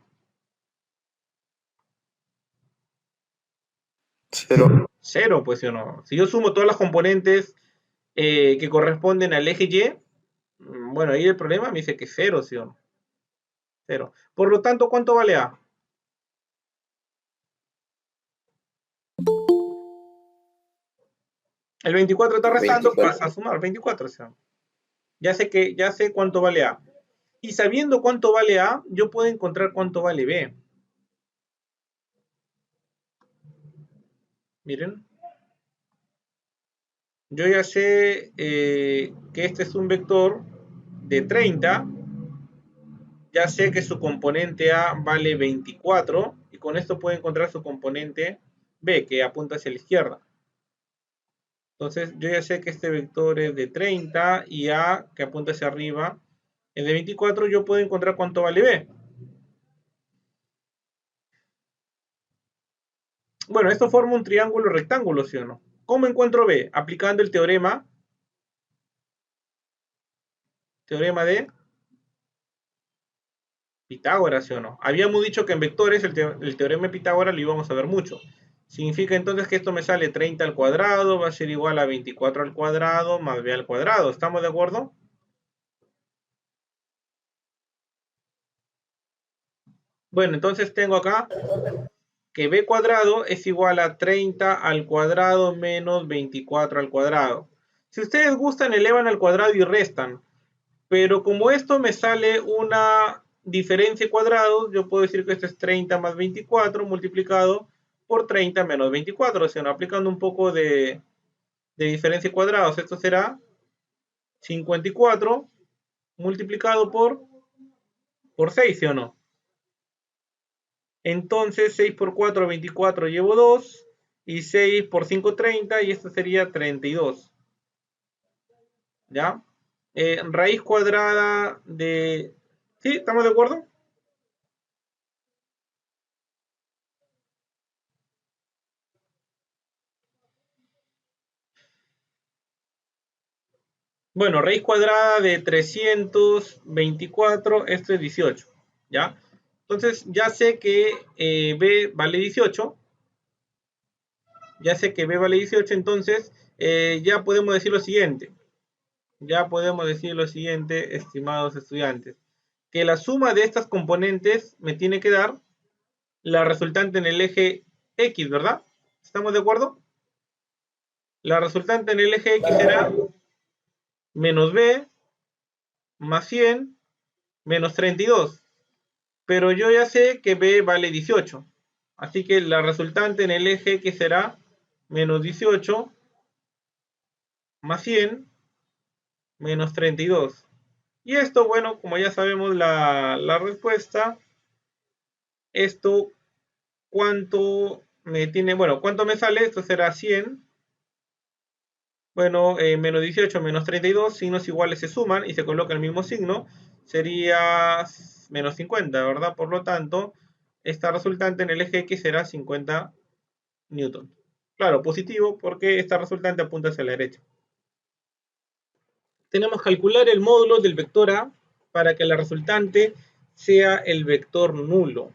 0. 0, pues, ¿sí o no? Si yo sumo todas las componentes que corresponden al eje Y, bueno, ahí el problema me dice que 0, ¿sí o no? 0. Por lo tanto, ¿cuánto vale A? El 24 está restando, 24. pasa a sumar 24, ¿sí o no? Ya sé cuánto vale A. Y sabiendo cuánto vale A, yo puedo encontrar cuánto vale B. Miren. Yo ya sé que este es un vector de 30. Ya sé que su componente A vale 24 y con esto puedo encontrar su componente B que apunta hacia la izquierda. Entonces yo ya sé que este vector es de 30 y A que apunta hacia arriba es de 24. Yo puedo encontrar cuánto vale B. Bueno, esto forma un triángulo rectángulo, ¿sí o no? ¿Cómo encuentro B? Aplicando el teorema de Pitágoras, ¿sí o no? Habíamos dicho que en vectores el teorema de Pitágoras lo íbamos a ver mucho. Significa entonces que esto me sale 30 al cuadrado, va a ser igual a 24 al cuadrado más b al cuadrado. ¿Estamos de acuerdo? Bueno, entonces tengo acá que b cuadrado es igual a 30 al cuadrado menos 24 al cuadrado. Si ustedes gustan, elevan al cuadrado y restan. Pero como esto me sale una diferencia de cuadrados, yo puedo decir que esto es 30 más 24 multiplicado por 30 menos 24. O sea, aplicando un poco de diferencia de cuadrados, esto será 54 multiplicado por 6, ¿sí o no? Entonces 6 por 4, 24, llevo 2. Y 6 por 5, 30. Y esto sería 32. ¿Ya? Raíz cuadrada de... ¿Sí? ¿Estamos de acuerdo? Bueno, raíz cuadrada de 324, esto es 18, ¿ya? Entonces, ya sé que b vale 18, ya sé que b vale 18, entonces ya podemos decir lo siguiente, estimados estudiantes, que la suma de estas componentes me tiene que dar la resultante en el eje X, ¿verdad? ¿Estamos de acuerdo? La resultante en el eje X será menos b más 100 menos 32. Pero yo ya sé que b vale 18. Así que la resultante en el eje X será menos 18 más 100 menos 32. Y esto, bueno, como ya sabemos la respuesta, esto, ¿cuánto me tiene? Bueno, ¿cuánto me sale? Esto será 100. Bueno, menos 18 menos 32, signos iguales se suman y se coloca el mismo signo, sería menos 50, ¿verdad? Por lo tanto, esta resultante en el eje X será 50 newton. Claro, positivo porque esta resultante apunta hacia la derecha. Tenemos que calcular el módulo del vector A para que la resultante sea el vector nulo.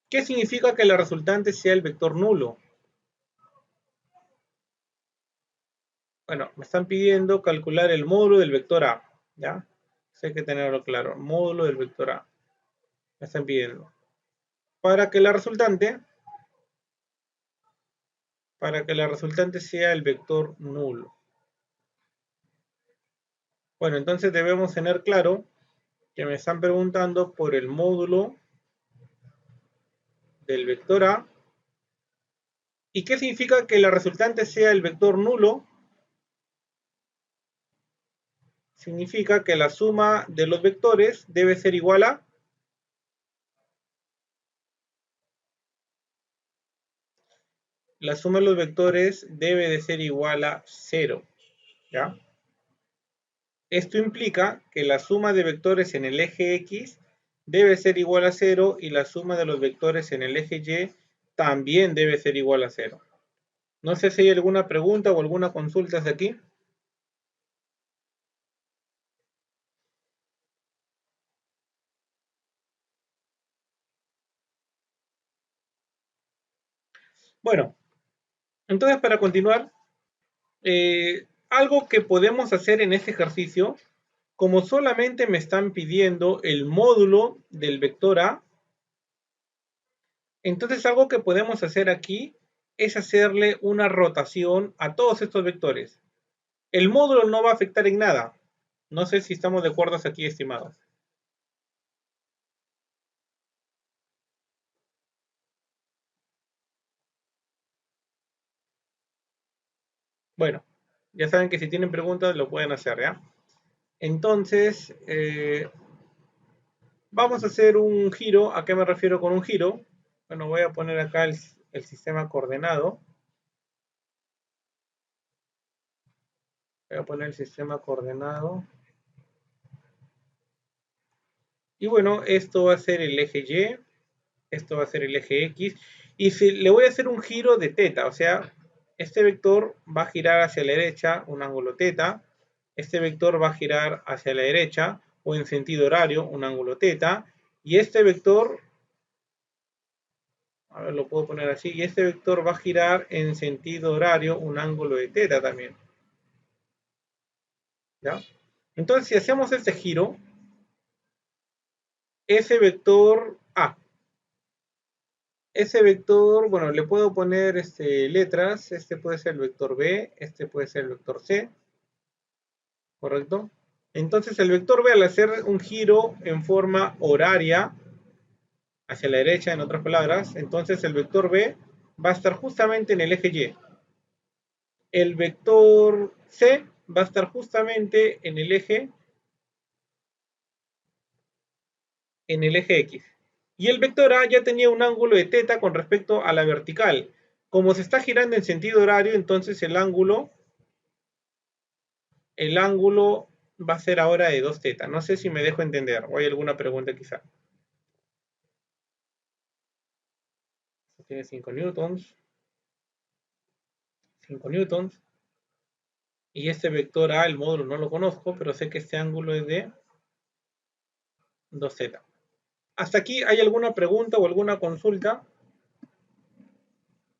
¿Qué significa que la resultante sea el vector nulo? Bueno, me están pidiendo calcular el módulo del vector A, ¿ya? Hay que tenerlo claro, módulo del vector A. Me están pidiendo. Para que la resultante sea el vector nulo. Bueno, entonces debemos tener claro que me están preguntando por el módulo del vector A. ¿Y qué significa que la resultante sea el vector nulo? Significa que la suma de los vectores debe ser igual a la suma de los vectores debe de ser igual a 0, ¿ya? Esto implica que la suma de vectores en el eje X debe ser igual a 0 y la suma de los vectores en el eje Y también debe ser igual a 0. No sé si hay alguna pregunta o alguna consulta hasta aquí. Bueno, entonces para continuar, algo que podemos hacer en este ejercicio, como solamente me están pidiendo el módulo del vector A, entonces algo que podemos hacer aquí es hacerle una rotación a todos estos vectores. El módulo no va a afectar en nada. No sé si estamos de acuerdo aquí, estimados. Bueno, ya saben que si tienen preguntas lo pueden hacer, ¿ya? Entonces, vamos a hacer un giro. ¿A qué me refiero con un giro? Bueno, voy a poner acá el sistema coordenado. Voy a poner el sistema coordenado. Y bueno, esto va a ser el eje Y. Esto va a ser el eje X. Y si le voy a hacer un giro de teta, o sea, este vector va a girar hacia la derecha, un ángulo teta. Este vector va a girar hacia la derecha, o en sentido horario, un ángulo teta. Y este vector A ver, lo puedo poner así. Y este vector va a girar en sentido horario un ángulo de θ también. ¿Ya? Entonces, si hacemos este giro, ese vector ese vector, bueno, le puedo poner letras. Este puede ser el vector B, este puede ser el vector C, ¿correcto? Entonces, el vector B, al hacer un giro en forma horaria, hacia la derecha, en otras palabras, entonces el vector B va a estar justamente en el eje Y. El vector C va a estar justamente en el eje X. Y el vector A ya tenía un ángulo de θ con respecto a la vertical. Como se está girando en sentido horario, entonces el ángulo va a ser ahora de 2θ. No sé si me dejo entender o hay alguna pregunta quizá. Tiene 5 newtons. 5 newtons. Y este vector A, el módulo no lo conozco, pero sé que este ángulo es de 2θ. ¿Hasta aquí hay alguna pregunta o alguna consulta?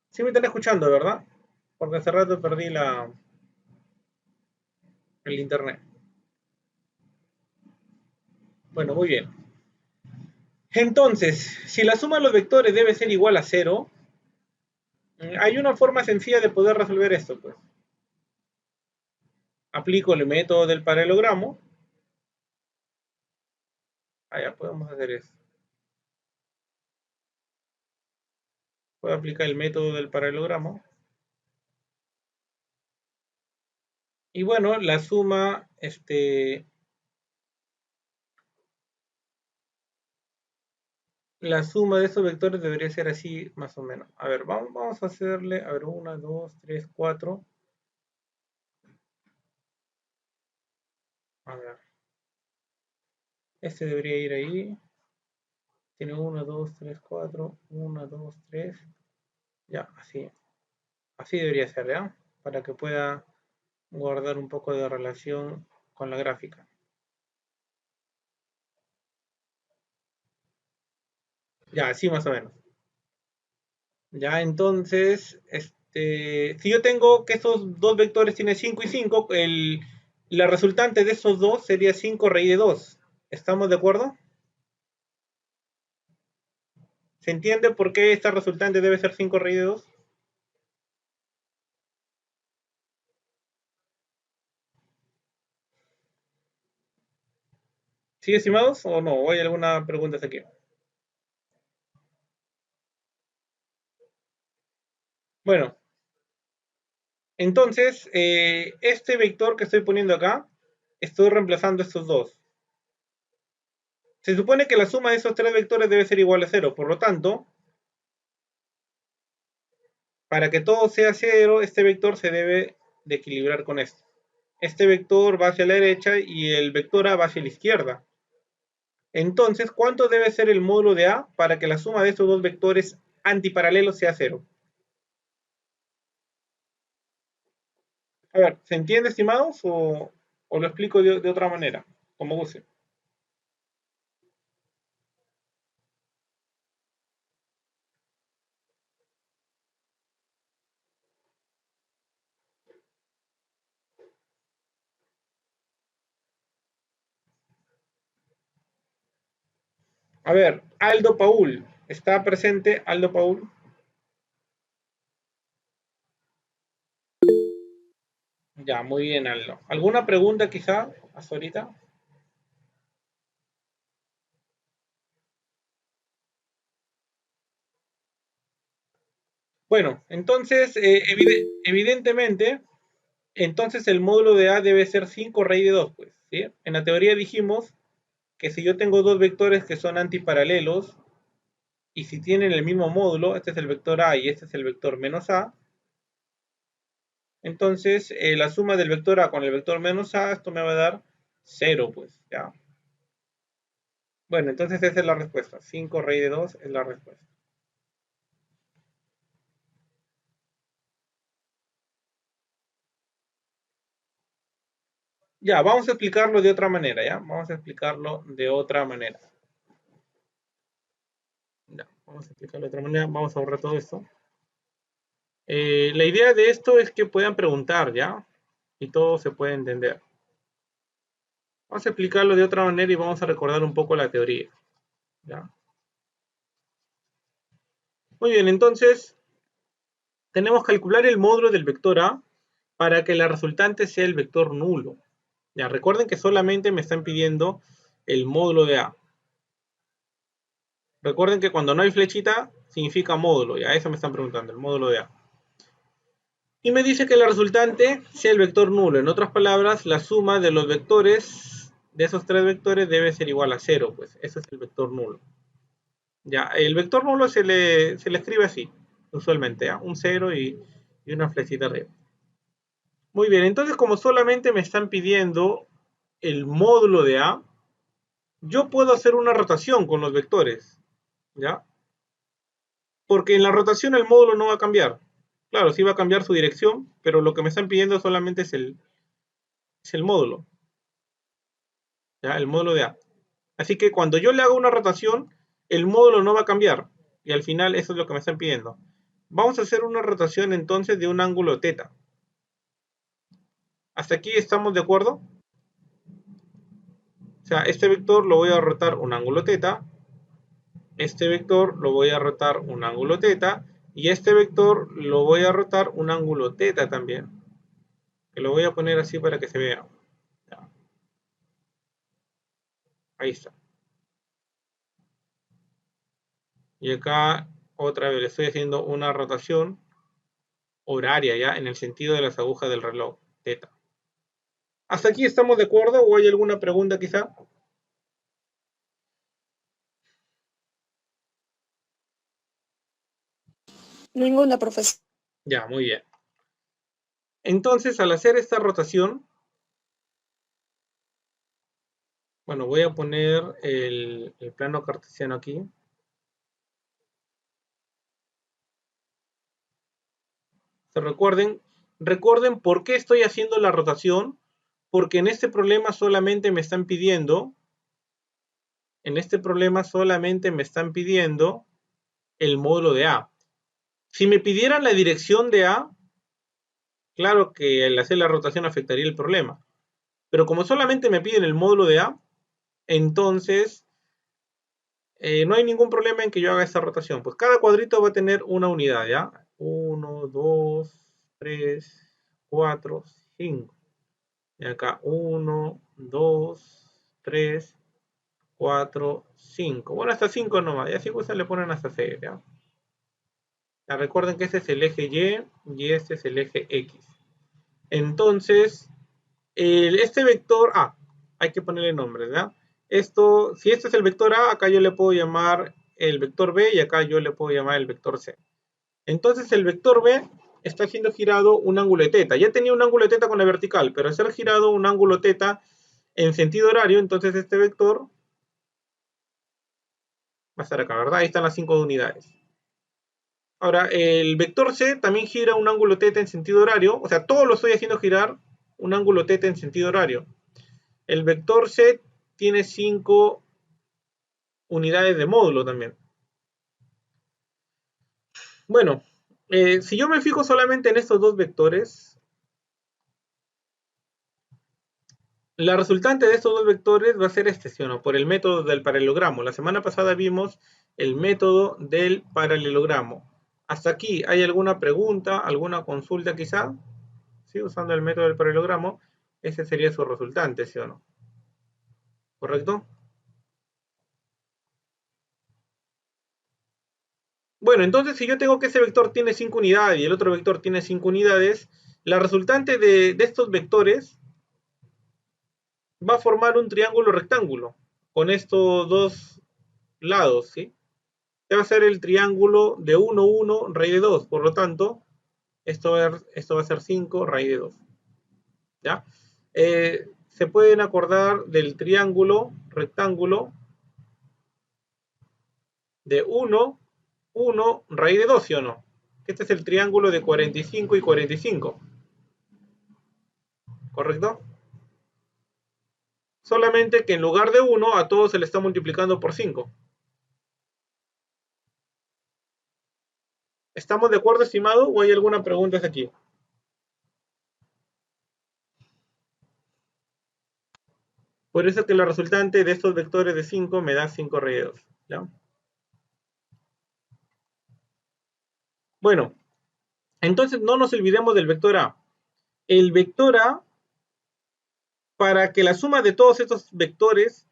Sí me están escuchando, ¿verdad? Porque hace rato perdí el internet. Bueno, muy bien. Entonces, si la suma de los vectores debe ser igual a 0, hay una forma sencilla de poder resolver esto, pues. Aplico el método del paralelogramo. Allá podemos hacer eso. Puedo aplicar el método del paralelogramo. Y bueno, la suma, la suma de estos vectores debería ser así, más o menos. A ver, vamos a hacerle, a ver, 1, 2, 3, 4. A ver. Este debería ir ahí. Tiene 1, 2, 3, 4. 1, 2, 3. Ya, así. Así debería ser, ¿ya? Para que pueda guardar un poco de relación con la gráfica. Ya, así más o menos. Ya, entonces, si yo tengo que esos dos vectores tienen 5 y 5, la resultante de esos dos sería 5 raíz de 2. ¿Estamos de acuerdo? ¿Se entiende por qué esta resultante debe ser 5 raíz de 2? ¿Sí, estimados? ¿O no? ¿O hay alguna pregunta hasta aquí? Bueno, entonces, este vector que estoy poniendo acá, estoy reemplazando estos dos. Se supone que la suma de esos tres vectores debe ser igual a 0. Por lo tanto, para que todo sea 0, este vector se debe de equilibrar con esto. Este vector va hacia la derecha y el vector A va hacia la izquierda. Entonces, ¿cuánto debe ser el módulo de A para que la suma de estos dos vectores antiparalelos sea 0? A ver, ¿se entiende, estimados? ¿O lo explico de otra manera? Como guste. A ver, Aldo Paul. ¿Está presente Aldo Paul? Ya, muy bien, Aldo. ¿Alguna pregunta quizá hasta ahorita? Bueno, entonces, evidentemente, entonces el módulo de A debe ser 5 raíz de 2, pues, ¿sí? En la teoría dijimos que si yo tengo dos vectores que son antiparalelos, y si tienen el mismo módulo, este es el vector A y este es el vector menos A, entonces la suma del vector A con el vector menos A, esto me va a dar 0, pues, ¿ya? Bueno, entonces esa es la respuesta. 5 raíz de 2 es la respuesta. Ya, vamos a explicarlo de otra manera, ¿ya? Vamos a explicarlo de otra manera. Ya. Vamos a explicarlo de otra manera, vamos a borrar todo esto. La idea de esto es que puedan preguntar, ¿ya? Y todo se puede entender. Vamos a explicarlo de otra manera y vamos a recordar un poco la teoría, ¿ya? Muy bien, entonces tenemos que calcular el módulo del vector A para que la resultante sea el vector nulo. Ya, recuerden que solamente me están pidiendo el módulo de A. Recuerden que cuando no hay flechita significa módulo, ya eso me están preguntando, el módulo de A. Y me dice que la resultante sea el vector nulo. En otras palabras, la suma de los vectores, de esos tres vectores, debe ser igual a 0, pues ese es el vector nulo. Ya, el vector nulo se le escribe así, usualmente, ¿ya? Un 0 y una flechita arriba. Muy bien, entonces como solamente me están pidiendo el módulo de A, yo puedo hacer una rotación con los vectores, ¿ya? Porque en la rotación el módulo no va a cambiar. Claro, sí va a cambiar su dirección, pero lo que me están pidiendo solamente es el módulo, ¿ya? El módulo de A. Así que cuando yo le hago una rotación, el módulo no va a cambiar. Y al final eso es lo que me están pidiendo. Vamos a hacer una rotación entonces de un ángulo θ. ¿Hasta aquí estamos de acuerdo? O sea, este vector lo voy a rotar un ángulo θ. Este vector lo voy a rotar un ángulo θ. Y este vector lo voy a rotar un ángulo θ también. Que lo voy a poner así para que se vea. Ya. Ahí está. Y acá otra vez le estoy haciendo una rotación horaria, ya, en el sentido de las agujas del reloj, θ. ¿Hasta aquí estamos de acuerdo o hay alguna pregunta quizá? Ninguna, profesor. Ya, muy bien. Entonces, al hacer esta rotación, bueno, voy a poner el plano cartesiano aquí. Recuerden por qué estoy haciendo la rotación, porque en este problema solamente me están pidiendo, el módulo de A. Si me pidieran la dirección de A, claro que al hacer la rotación afectaría el problema. Pero como solamente me piden el módulo de A, entonces no hay ningún problema en que yo haga esta rotación. Pues cada cuadrito va a tener una unidad, ¿ya? 1, 2, 3, 4, 5. Y acá 1, 2, 3, 4, 5. Bueno, hasta 5 nomás. Ya si gustan le ponen hasta 6, ¿ya? Ya recuerden que ese es el eje y este es el eje X. Entonces, este vector A, hay que ponerle nombre, ¿verdad? Si este es el vector A, acá yo le puedo llamar el vector B y acá yo le puedo llamar el vector C. Entonces el vector B está siendo girado un ángulo de θ. Ya tenía un ángulo de θ con la vertical, pero al ser girado un ángulo θ en sentido horario, entonces este vector va a estar acá, ¿verdad? Ahí están las 5 unidades. Ahora, el vector C también gira un ángulo θ en sentido horario, o sea, todo lo estoy haciendo girar un ángulo θ en sentido horario. El vector C tiene 5 unidades de módulo también. Bueno, si yo me fijo solamente en estos dos vectores, la resultante de estos dos vectores va a ser este, ¿sí o no? Por el método del paralelogramo. La semana pasada vimos el método del paralelogramo. Hasta aquí, ¿hay alguna pregunta, alguna consulta quizá? ¿Sí? Usando el método del paralelogramo, ese sería su resultante, ¿sí o no? ¿Correcto? Bueno, entonces si yo tengo que ese vector tiene 5 unidades y el otro vector tiene 5 unidades, la resultante de estos vectores va a formar un triángulo rectángulo con estos dos lados, ¿sí? Este va a ser el triángulo de 1, 1, raíz de 2. Por lo tanto, esto va a ser 5 raíz de 2. ¿Ya? Se pueden acordar del triángulo rectángulo de 1, 1, raíz de 2, ¿sí o no? Este es el triángulo de 45 y 45. ¿Correcto? Solamente que en lugar de 1 a todos se le está multiplicando por 5. ¿Estamos de acuerdo, estimado, o hay alguna pregunta aquí? Por eso que la resultante de estos vectores de 5 me da 5 raíz de 2. ¿Ya? Bueno, entonces no nos olvidemos del vector A. El vector A, para que la suma de todos estos vectores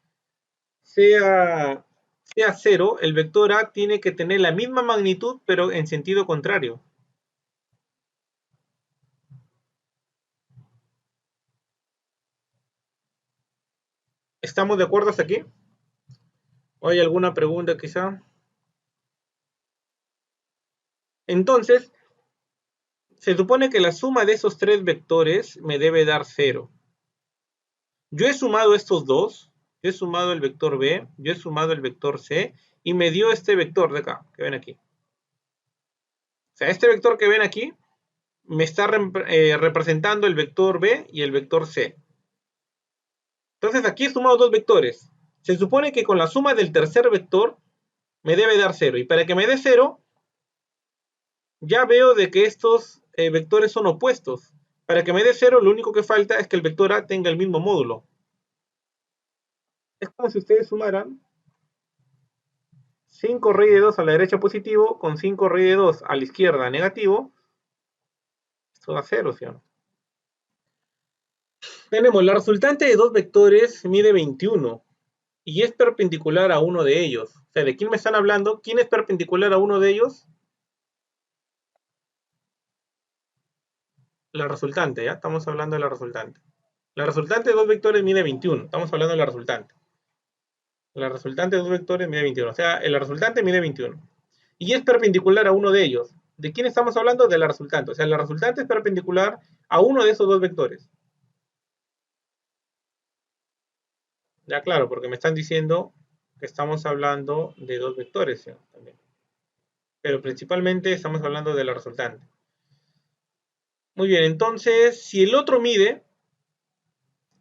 sea 0, el vector A tiene que tener la misma magnitud, pero en sentido contrario. ¿Estamos de acuerdo hasta aquí? ¿O hay alguna pregunta quizá? Entonces, se supone que la suma de esos tres vectores me debe dar 0. Yo he sumado estos dos, yo he sumado el vector B, yo he sumado el vector C, y me dio este vector de acá, que ven aquí. O sea, este vector que ven aquí me está representando el vector B y el vector C. Entonces aquí he sumado dos vectores. Se supone que con la suma del tercer vector me debe dar 0. Y para que me dé 0, ya veo de que estos vectores son opuestos. Para que me dé 0, lo único que falta es que el vector A tenga el mismo módulo. Es como si ustedes sumaran 5 raíz de 2 a la derecha positivo con 5 raíz de 2 a la izquierda negativo. Esto da 0, ¿sí o no? Tenemos la resultante de dos vectores mide 21 y es perpendicular a uno de ellos. O sea, ¿de quién me están hablando? ¿Quién es perpendicular a uno de ellos? La resultante, ¿ya? Estamos hablando de la resultante. La resultante de dos vectores mide 21. Estamos hablando de la resultante. La resultante de dos vectores mide 21. O sea, la resultante mide 21. Y es perpendicular a uno de ellos. ¿De quién estamos hablando? De la resultante. O sea, la resultante es perpendicular a uno de esos dos vectores. Ya claro, porque me están diciendo que estamos hablando de dos vectores, ¿sí? También. Pero principalmente estamos hablando de la resultante. Muy bien, entonces, si el otro mide,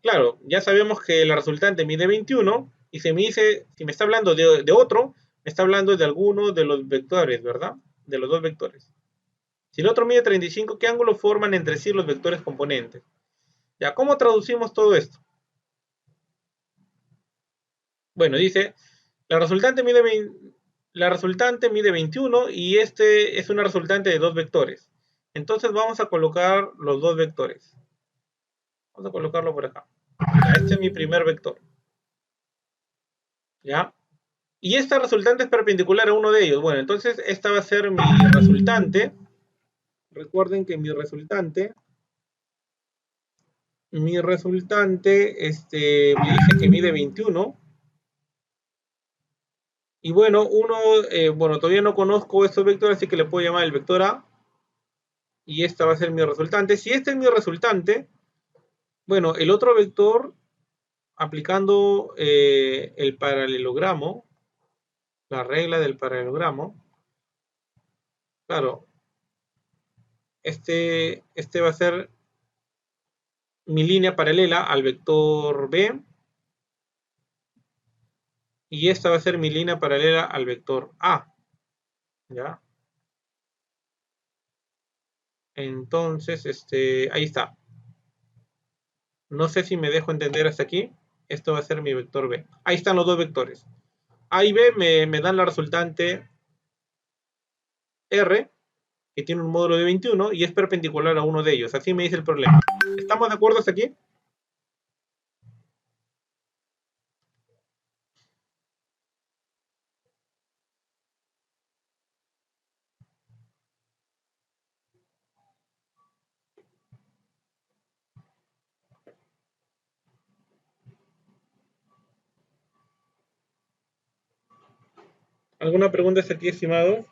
claro, ya sabemos que la resultante mide 21, y se me dice, si me está hablando de otro, me está hablando de alguno de los vectores, ¿verdad? De los dos vectores. Si el otro mide 35, ¿qué ángulo forman entre sí los vectores componentes? Ya, ¿cómo traducimos todo esto? Bueno, dice, la resultante mide 21 y este es una resultante de dos vectores. Entonces vamos a colocar los dos vectores. Vamos a colocarlo por acá. Este es mi primer vector. ¿Ya? Y esta resultante es perpendicular a uno de ellos. Bueno, entonces esta va a ser mi resultante. Recuerden que mi resultante me dice que mide 21. Y bueno, bueno, todavía no conozco estos vectores, así que le puedo llamar el vector A. Y esta va a ser mi resultante. Si este es mi resultante, bueno, el otro vector, aplicando el paralelogramo, la regla del paralelogramo, claro, este va a ser mi línea paralela al vector B, y esta va a ser mi línea paralela al vector A. ¿Ya? Entonces, ahí está. No sé si me dejo entender hasta aquí. Esto va a ser mi vector B. Ahí están los dos vectores. A y B me dan la resultante R, que tiene un módulo de 21 y es perpendicular a uno de ellos. Así me dice el problema. ¿Estamos de acuerdo hasta aquí? ¿Alguna pregunta hasta aquí, estimado?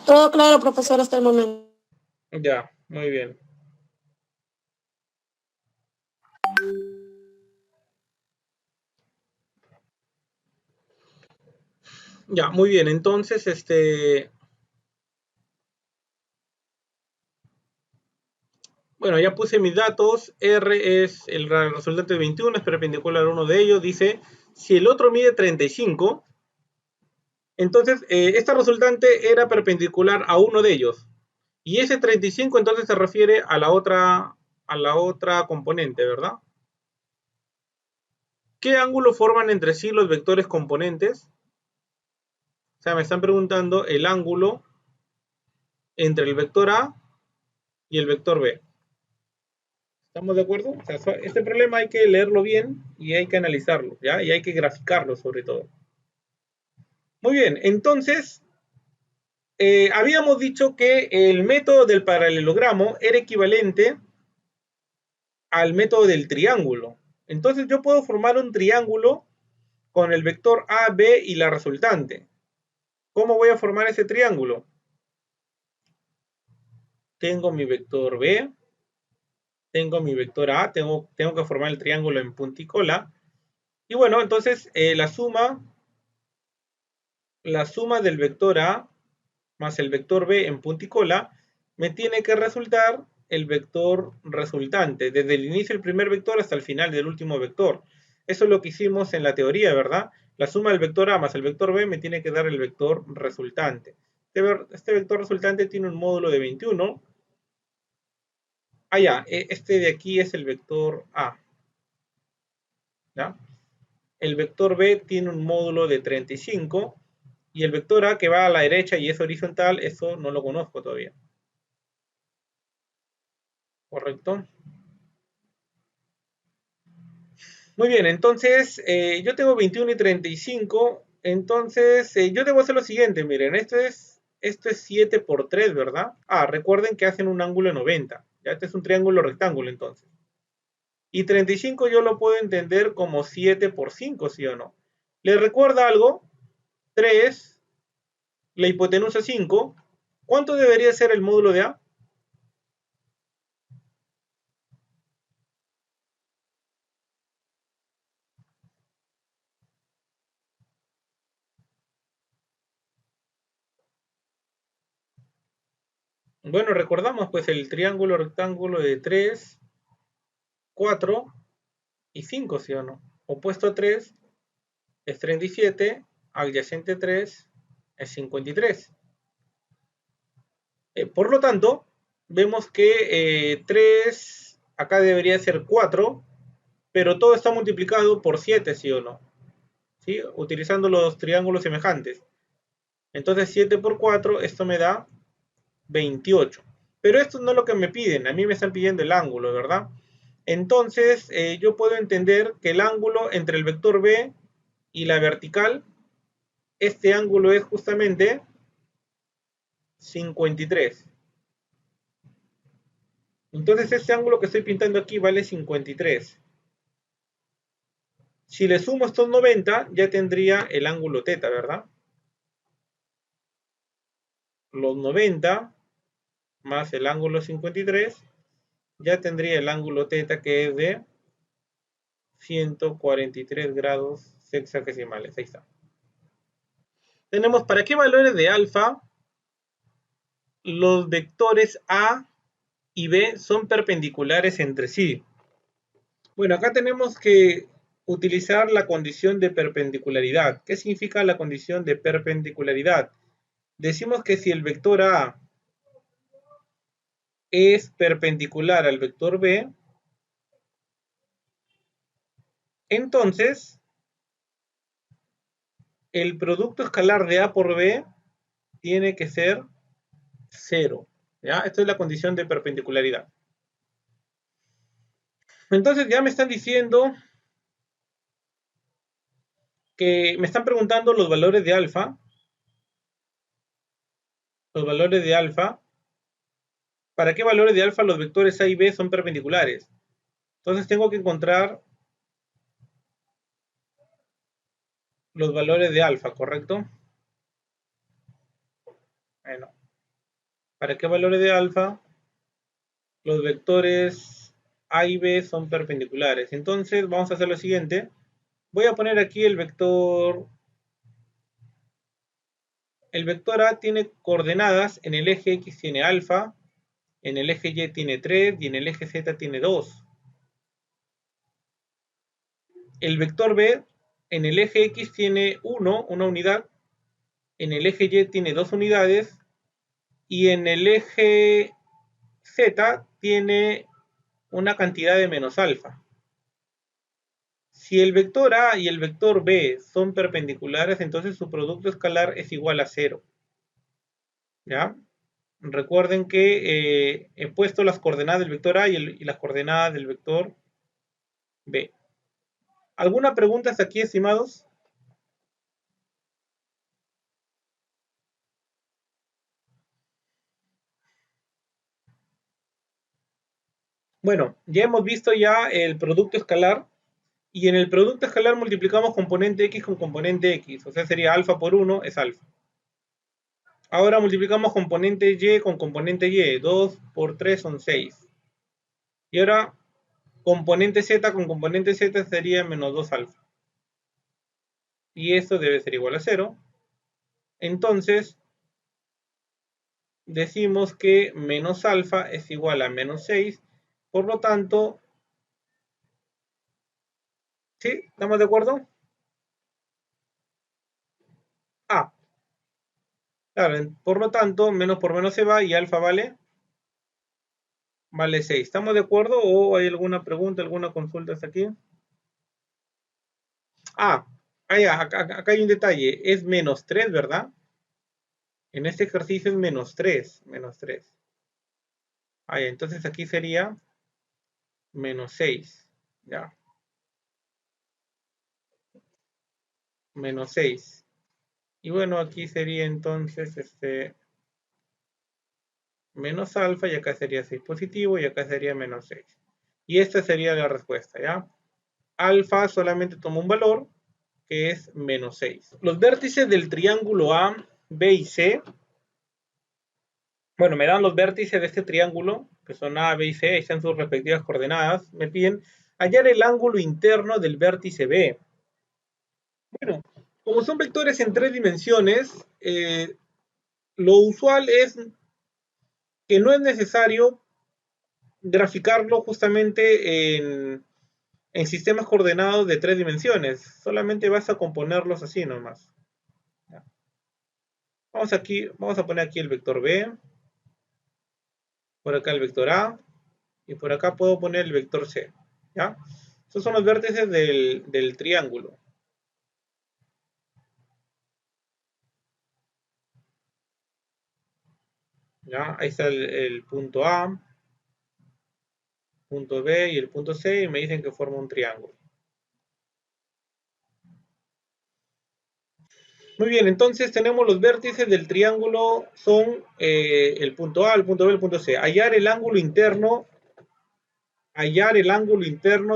Todo claro, profesor, hasta el momento. Ya, muy bien. Ya, muy bien. Entonces, bueno, ya puse mis datos. R es el resultante de 21, es perpendicular a uno de ellos. Dice, si el otro mide 35, Entonces, esta resultante era perpendicular a uno de ellos. Y ese 35 entonces se refiere a la otra componente, ¿verdad? ¿Qué ángulo forman entre sí los vectores componentes? O sea, me están preguntando el ángulo entre el vector A y el vector B. ¿Estamos de acuerdo? O sea, este problema hay que leerlo bien y hay que analizarlo, ¿ya? Y hay que graficarlo sobre todo. Muy bien, entonces, habíamos dicho que el método del paralelogramo era equivalente al método del triángulo. Entonces yo puedo formar un triángulo con el vector A, B y la resultante. ¿Cómo voy a formar ese triángulo? Tengo mi vector B, tengo mi vector A, tengo que formar el triángulo en punta y cola. Y bueno, entonces la suma del vector A más el vector B en punta y cola me tiene que resultar el vector resultante, desde el inicio del primer vector hasta el final del último vector. Eso es lo que hicimos en la teoría, ¿verdad? La suma del vector A más el vector B me tiene que dar el vector resultante. Este vector resultante tiene un módulo de 21. Ah, ya, este de aquí es el vector A. ¿Ya? El vector B tiene un módulo de 35 y el vector A que va a la derecha y es horizontal, eso no lo conozco todavía. ¿Correcto? Muy bien, entonces yo tengo 21 y 35, entonces yo debo hacer lo siguiente, miren, esto es 7 por 3, ¿verdad? Ah, recuerden que hacen un ángulo de 90, ya este es un triángulo rectángulo entonces. Y 35 yo lo puedo entender como 7 por 5, ¿sí o no? ¿Les recuerda algo? 3, la hipotenusa 5, ¿cuánto debería ser el módulo de A? Bueno, recordamos pues el triángulo rectángulo de 3, 4 y 5, ¿sí o no? Opuesto a 3 es 37, adyacente 3 es 53. Por lo tanto, vemos que 3 acá debería ser 4, pero todo está multiplicado por 7, ¿sí o no? ¿Sí? Utilizando los triángulos semejantes. Entonces 7 por 4, esto me da 28. Pero esto no es lo que me piden, a mí me están pidiendo el ángulo, ¿verdad? Entonces yo puedo entender que el ángulo entre el vector B y la vertical, este ángulo es justamente 53. Entonces este ángulo que estoy pintando aquí vale 53. Si le sumo estos 90, ya tendría el ángulo teta, ¿verdad? Los 90 más el ángulo 53, ya tendría el ángulo teta que es de 143 grados sexagesimales. Ahí está. Tenemos para qué valores de alfa los vectores A y B son perpendiculares entre sí. Bueno, acá tenemos que utilizar la condición de perpendicularidad. ¿Qué significa la condición de perpendicularidad? Decimos que si el vector A es perpendicular al vector B, entonces el producto escalar de A por B tiene que ser 0. ¿Ya? Esto es la condición de perpendicularidad. Entonces ya me están diciendo que me están preguntando los valores de alfa. Los valores de alfa. ¿Para qué valores de alfa los vectores A y B son perpendiculares? Entonces tengo que encontrar los valores de alfa, ¿correcto? Bueno, ¿para qué valores de alfa los vectores A y B son perpendiculares? Entonces vamos a hacer lo siguiente. Voy a poner aquí el vector. El vector A tiene coordenadas, en el eje X tiene alfa, en el eje Y tiene 3 y en el eje Z tiene 2. El vector B en el eje X tiene 1, una unidad, en el eje Y tiene 2 unidades y en el eje Z tiene una cantidad de menos alfa. Si el vector A y el vector B son perpendiculares, entonces su producto escalar es igual a 0. ¿Ya? Recuerden que he puesto las coordenadas del vector A y las coordenadas del vector B. ¿Alguna pregunta hasta aquí, estimados? Bueno, ya hemos visto ya el producto escalar y en el producto escalar multiplicamos componente X con componente X, o sea sería alfa por 1 es alfa. Ahora multiplicamos componente Y con componente Y, 2 por 3 son 6. Y ahora componente Z con componente Z sería menos 2 alfa. Y esto debe ser igual a 0. Entonces, decimos que menos alfa es igual a menos 6. Por lo tanto, ¿sí? ¿Estamos de acuerdo? A. Claro, por lo tanto, menos por menos se va y alfa vale 6. ¿Estamos de acuerdo o hay alguna pregunta, alguna consulta hasta aquí? Acá hay un detalle. Es menos 3, ¿verdad? En este ejercicio es menos 3. Menos 3. Entonces aquí sería menos 6. Ya. Menos 6. Y bueno, aquí sería entonces menos alfa y acá sería 6 positivo y acá sería menos 6. Y esta sería la respuesta, ¿ya? Alfa solamente toma un valor que es menos 6. Los vértices del triángulo A, B y C, bueno, me dan los vértices de este triángulo, que son A, B y C, ahí están sus respectivas coordenadas. Me piden hallar el ángulo interno del vértice B. Bueno, como son vectores en 3 dimensiones, lo usual es que no es necesario graficarlo justamente en sistemas coordenados de 3 dimensiones. Solamente vas a componerlos así nomás. Vamos a poner aquí el vector B, por acá el vector A, y por acá puedo poner el vector C. ¿Ya? Estos son los vértices del triángulo. ¿Ya? Ahí está el punto A, punto B y el punto C, y me dicen que forma un triángulo. Muy bien, entonces tenemos los vértices del triángulo, son el punto A, el punto B, el punto C. Hallar el ángulo interno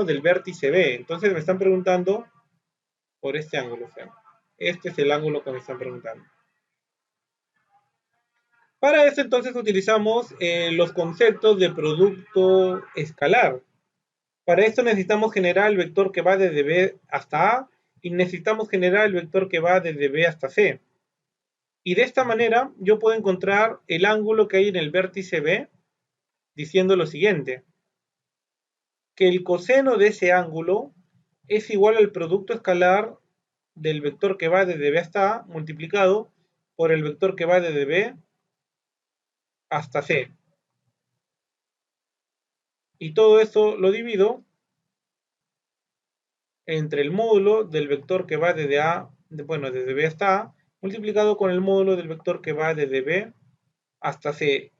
del vértice B. Entonces me están preguntando por este ángulo. Este es el ángulo que me están preguntando. Para eso entonces utilizamos los conceptos de producto escalar. Para esto necesitamos generar el vector que va desde B hasta A y necesitamos generar el vector que va desde B hasta C. Y de esta manera yo puedo encontrar el ángulo que hay en el vértice B diciendo lo siguiente, que el coseno de ese ángulo es igual al producto escalar del vector que va desde B hasta A multiplicado por el vector que va desde B hasta C. Y todo esto lo divido entre el módulo del vector que va desde desde B hasta A, multiplicado con el módulo del vector que va desde B hasta C.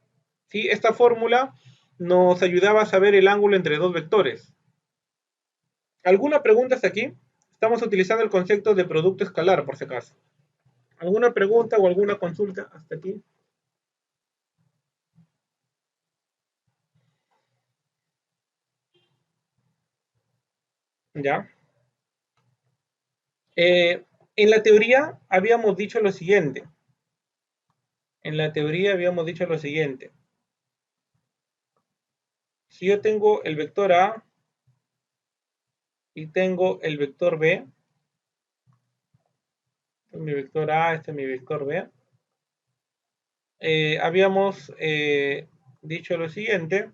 ¿Sí? Esta fórmula nos ayudaba a saber el ángulo entre dos vectores. ¿Alguna pregunta hasta aquí? Estamos utilizando el concepto de producto escalar, por si acaso. ¿Alguna pregunta o alguna consulta hasta aquí? ¿Ya? En la teoría habíamos dicho lo siguiente. Si yo tengo el vector A y tengo el vector B, este es mi vector A, este es mi vector B, habíamos dicho lo siguiente,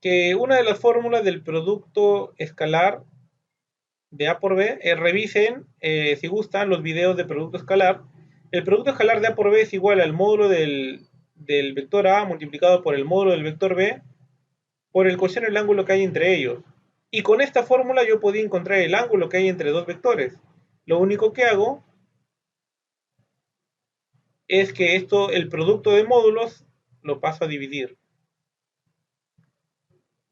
que una de las fórmulas del producto escalar de A por B, revisen, si gustan, los videos de producto escalar, El producto escalar de A por B es igual al módulo del vector A multiplicado por el módulo del vector B por el coseno del ángulo que hay entre ellos. Y con esta fórmula yo podía encontrar el ángulo que hay entre dos vectores. Lo único que hago es que el producto de módulos, lo paso a dividir.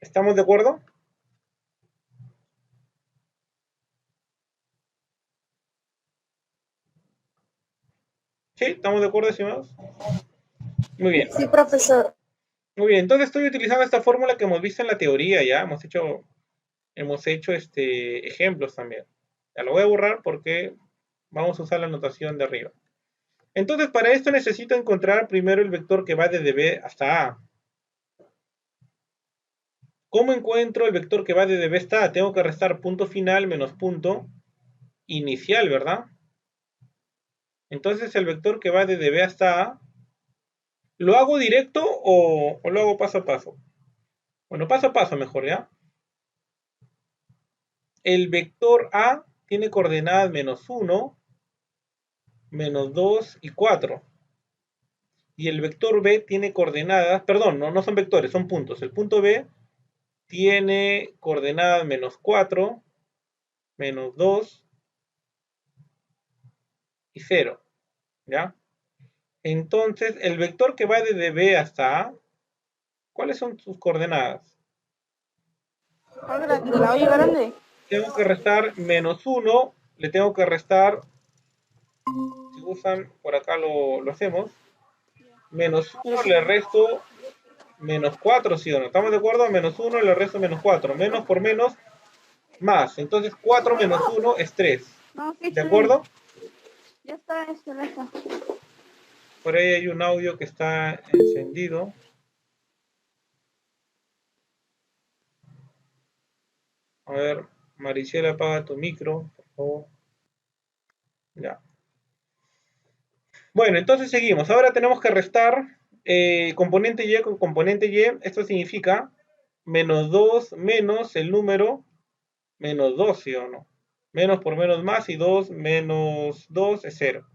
¿Estamos de acuerdo? ¿Sí? ¿Estamos de acuerdo, estimados? Muy bien. Sí, profesor. Muy bien, entonces estoy utilizando esta fórmula que hemos visto en la teoría ya. Hemos hecho ejemplos también. Ya lo voy a borrar porque vamos a usar la notación de arriba. Entonces, para esto necesito encontrar primero el vector que va desde B hasta A. ¿Cómo encuentro el vector que va desde B hasta A? Tengo que restar punto final menos punto inicial, ¿verdad? Entonces, el vector que va desde B hasta A, ¿lo hago directo o lo hago paso a paso? Bueno, paso a paso mejor, ¿ya? El vector A tiene coordenadas menos 1, menos 2 y 4. Y el vector B tiene coordenadas, perdón, no son vectores, son puntos. El punto B tiene coordenadas menos 4, menos 2 y 0. ¿Ya? Entonces, el vector que va desde B hasta A, ¿cuáles son sus coordenadas? ¿De la olla grande? Tengo que restar menos 1, le tengo que restar, si usan, por acá lo hacemos, menos 1 le resto menos 4, ¿sí o no? ¿Estamos de acuerdo? Menos 1 le resto menos 4. Menos por menos, más. Entonces 4 menos 1 es 3. No, ¿De acuerdo? ya está, deja. Por ahí hay un audio que está encendido. A ver, Maricela, apaga tu micro, por favor. Ya. Bueno, entonces seguimos. Ahora tenemos que restar componente y con componente y. Esto significa menos 2 menos el número menos 2, ¿sí o no? Menos por menos más y 2 menos 2 es 0.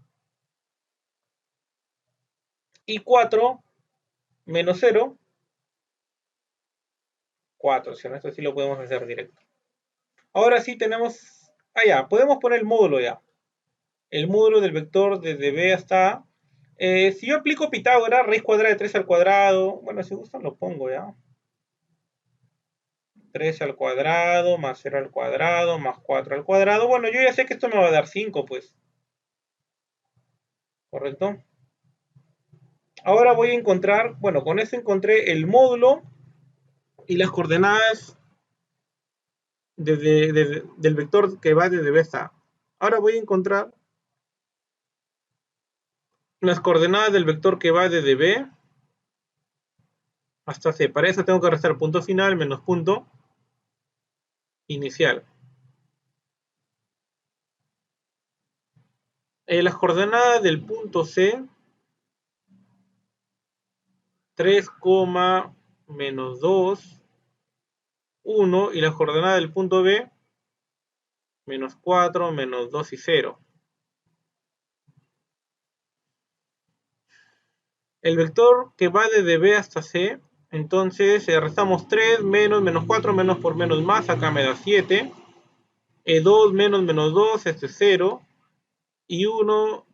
Y 4 menos 0, 4, ¿sí o no? Esto sí lo podemos hacer directo. Ahora sí tenemos, ya, podemos poner el módulo ya. El módulo del vector desde B hasta A. Si yo aplico Pitágoras, raíz cuadrada de 3 al cuadrado, bueno, si gustan lo pongo ya. 3 al cuadrado, más 0 al cuadrado, más 4 al cuadrado. Bueno, yo ya sé que esto me va a dar 5, pues. ¿Correcto? Ahora voy a encontrar, bueno, con esto encontré el módulo y las coordenadas del vector que va desde B hasta A. Ahora voy a encontrar las coordenadas del vector que va desde B hasta C. Para eso tengo que restar punto final menos punto inicial. Las coordenadas del punto C, 3, menos 2, 1, y las coordenadas del punto B, menos 4, menos 2 y 0. El vector que va desde B hasta C, entonces restamos 3, menos 4, menos por menos más, acá me da 7. 2 menos 2, este es 0. Y 1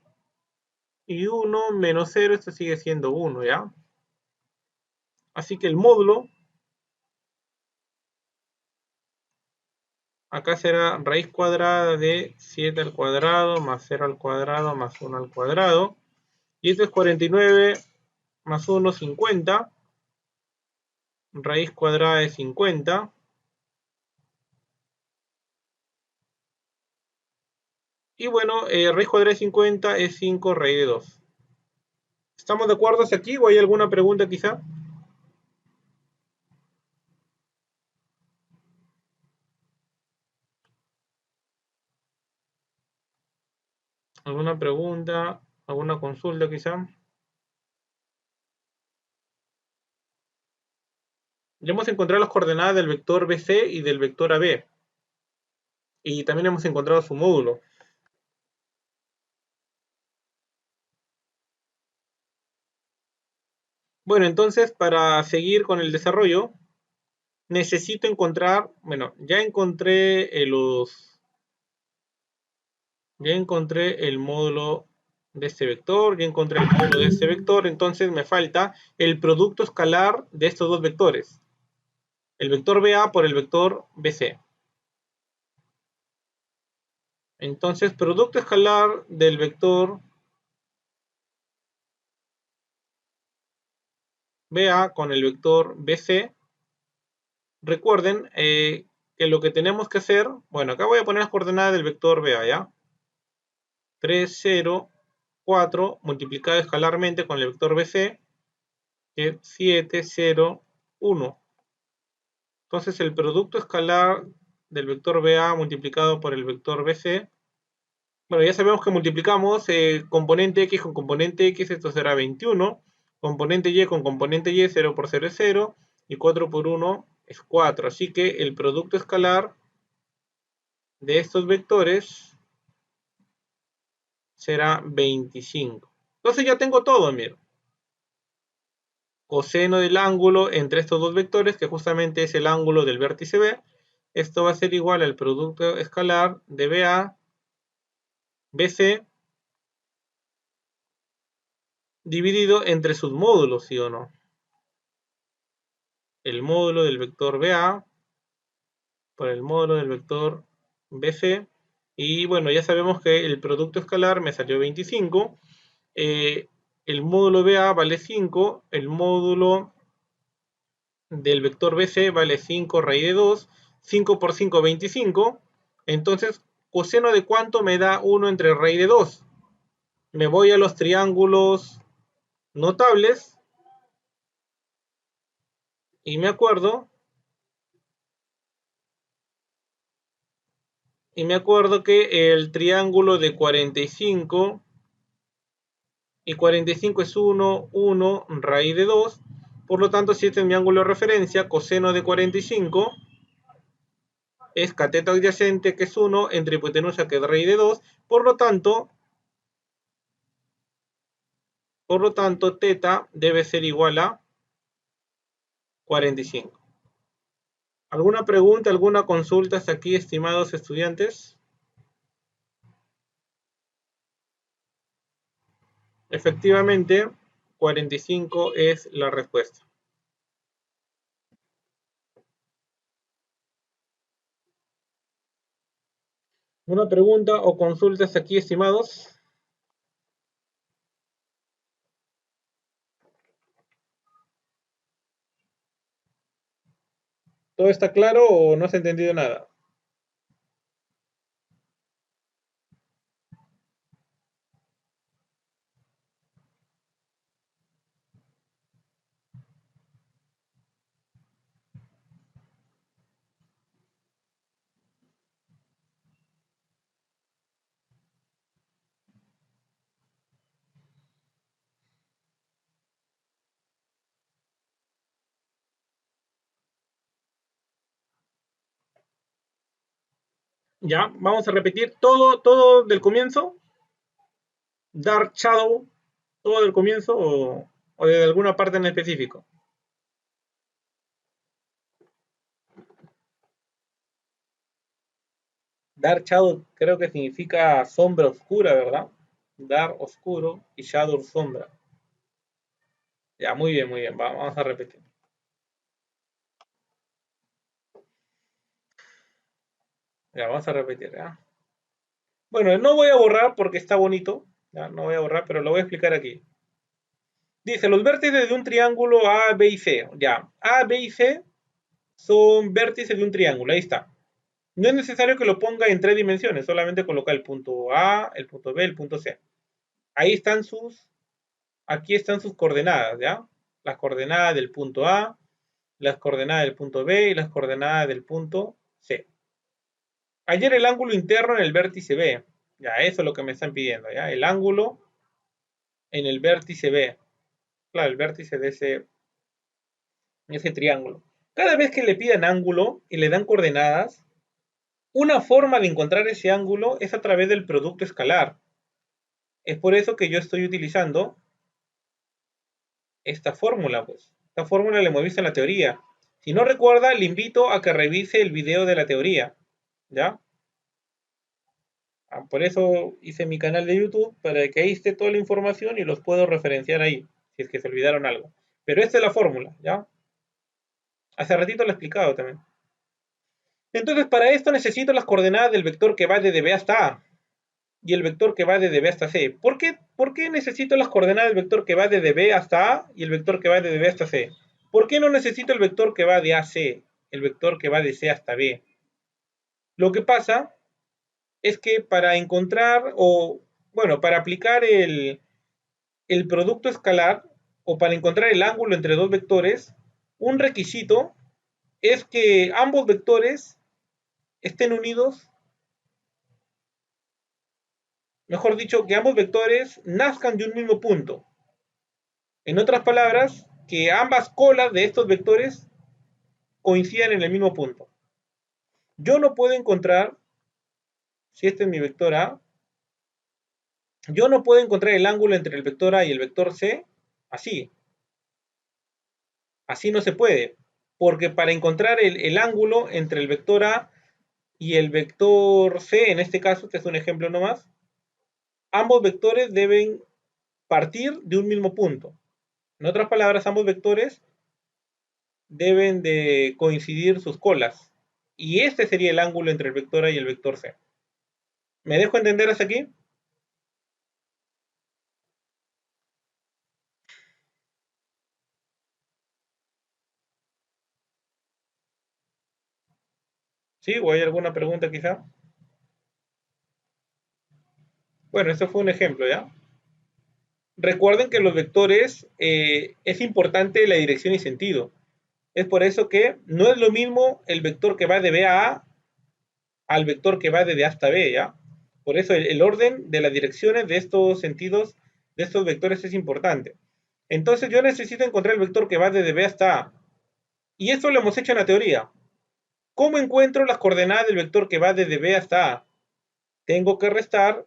menos 0, esto sigue siendo 1, ¿ya? Así que el módulo acá será raíz cuadrada de 7 al cuadrado más 0 al cuadrado más 1 al cuadrado. Y esto es 49 más 1, 50. Raíz cuadrada de 50. Y bueno, raíz cuadrada de 50 es 5 raíz de 2. ¿Estamos de acuerdo hasta aquí o hay alguna pregunta quizá? ¿Alguna pregunta? ¿Alguna consulta quizá? Ya hemos encontrado las coordenadas del vector BC y del vector AB. Y también hemos encontrado su módulo. Bueno, entonces para seguir con el desarrollo, necesito encontrar, bueno, ya encontré el módulo de este vector, ya encontré el módulo de este vector, entonces me falta el producto escalar de estos dos vectores. El vector BA por el vector BC. Entonces, producto escalar del vector BA con el vector BC. Recuerden que lo que tenemos que hacer, bueno, acá voy a poner las coordenadas del vector BA, ¿ya? 3, 0, 4, multiplicado escalarmente con el vector BC, que es 7, 0, 1. Entonces, el producto escalar del vector BA multiplicado por el vector BC, bueno, ya sabemos que multiplicamos componente X con componente X, esto será 21, componente Y con componente Y, 0 por 0 es 0, y 4 por 1 es 4. Así que el producto escalar de estos vectores será 25. Entonces ya tengo todo, mira. Coseno del ángulo entre estos dos vectores, que justamente es el ángulo del vértice B. Esto va a ser igual al producto escalar de BA, BC, dividido entre sus módulos, ¿sí o no? El módulo del vector BA por el módulo del vector BC. Y bueno, ya sabemos que el producto escalar me salió 25. El módulo BA vale 5. El módulo del vector BC vale 5 raíz de 2. 5 por 5, 25. Entonces, coseno de cuánto me da 1 entre raíz de 2. Me voy a los triángulos notables. Y me acuerdo que el triángulo de 45 y 45 es 1, 1, raíz de 2. Por lo tanto, si este es mi ángulo de referencia, coseno de 45 es cateto adyacente, que es 1, entre hipotenusa, que es raíz de 2. Por lo tanto, teta debe ser igual a 45. ¿Alguna pregunta, alguna consulta hasta aquí, estimados estudiantes? Efectivamente, 45 es la respuesta. ¿Una pregunta o consulta hasta aquí, estimados? ¿Todo está claro o no se ha entendido nada? Ya, vamos a repetir todo del comienzo. Dark Shadow, todo del comienzo o de alguna parte en específico. Dark Shadow creo que significa sombra oscura, ¿verdad? Dark oscuro y Shadow sombra. Ya, muy bien, muy bien. Vamos a repetir. Ya, vamos a repetir, ¿ya? Bueno, no voy a borrar porque está bonito. Ya, no voy a borrar, pero lo voy a explicar aquí. Dice, los vértices de un triángulo A, B y C. Ya, A, B y C son vértices de un triángulo. Ahí está. No es necesario que lo ponga en 3 dimensiones, solamente coloca el punto A, el punto B, el punto C. Ahí están aquí están sus coordenadas, ¿ya? Las coordenadas del punto A, las coordenadas del punto B y las coordenadas del punto C. Hallar el ángulo interno en el vértice B. Ya, eso es lo que me están pidiendo, ¿ya? El ángulo en el vértice B. Claro, el vértice de ese triángulo. Cada vez que le pidan ángulo y le dan coordenadas, una forma de encontrar ese ángulo es a través del producto escalar. Es por eso que yo estoy utilizando esta fórmula, pues. Esta fórmula la hemos visto en la teoría. Si no recuerda, le invito a que revise el video de la teoría, ¿ya? Por eso hice mi canal de YouTube, para que ahí esté toda la información y los puedo referenciar ahí, si es que se olvidaron algo. Pero esta es la fórmula, ¿ya? Hace ratito lo he explicado también. Entonces, para esto necesito las coordenadas del vector que va desde B hasta A y el vector que va desde B hasta C. ¿Por qué necesito las coordenadas del vector que va desde B hasta A y el vector que va desde B hasta C? ¿Por qué no necesito el vector que va de A a C, el vector que va de C hasta B? Lo que pasa es que para encontrar para aplicar el producto escalar o para encontrar el ángulo entre dos vectores, un requisito es que ambos vectores estén unidos, mejor dicho, que ambos vectores nazcan de un mismo punto. En otras palabras, que ambas colas de estos vectores coincidan en el mismo punto. Yo no puedo encontrar, si este es mi vector A, yo no puedo encontrar el ángulo entre el vector A y el vector C así. Así no se puede, porque para encontrar el ángulo entre el vector A y el vector C, en este caso, que es un ejemplo nomás, ambos vectores deben partir de un mismo punto. En otras palabras, ambos vectores deben de coincidir sus colas. Y este sería el ángulo entre el vector A y el vector C. ¿Me dejo entender hasta aquí? ¿Sí? ¿O hay alguna pregunta quizá? Bueno, esto fue un ejemplo, ¿ya? Recuerden que los vectores es importante la dirección y sentido. Es por eso que no es lo mismo el vector que va de B a A al vector que va desde A hasta B, ¿ya? Por eso el orden de las direcciones de estos sentidos, de estos vectores es importante. Entonces yo necesito encontrar el vector que va desde B hasta A. Y esto lo hemos hecho en la teoría. ¿Cómo encuentro las coordenadas del vector que va desde B hasta A? Tengo que restar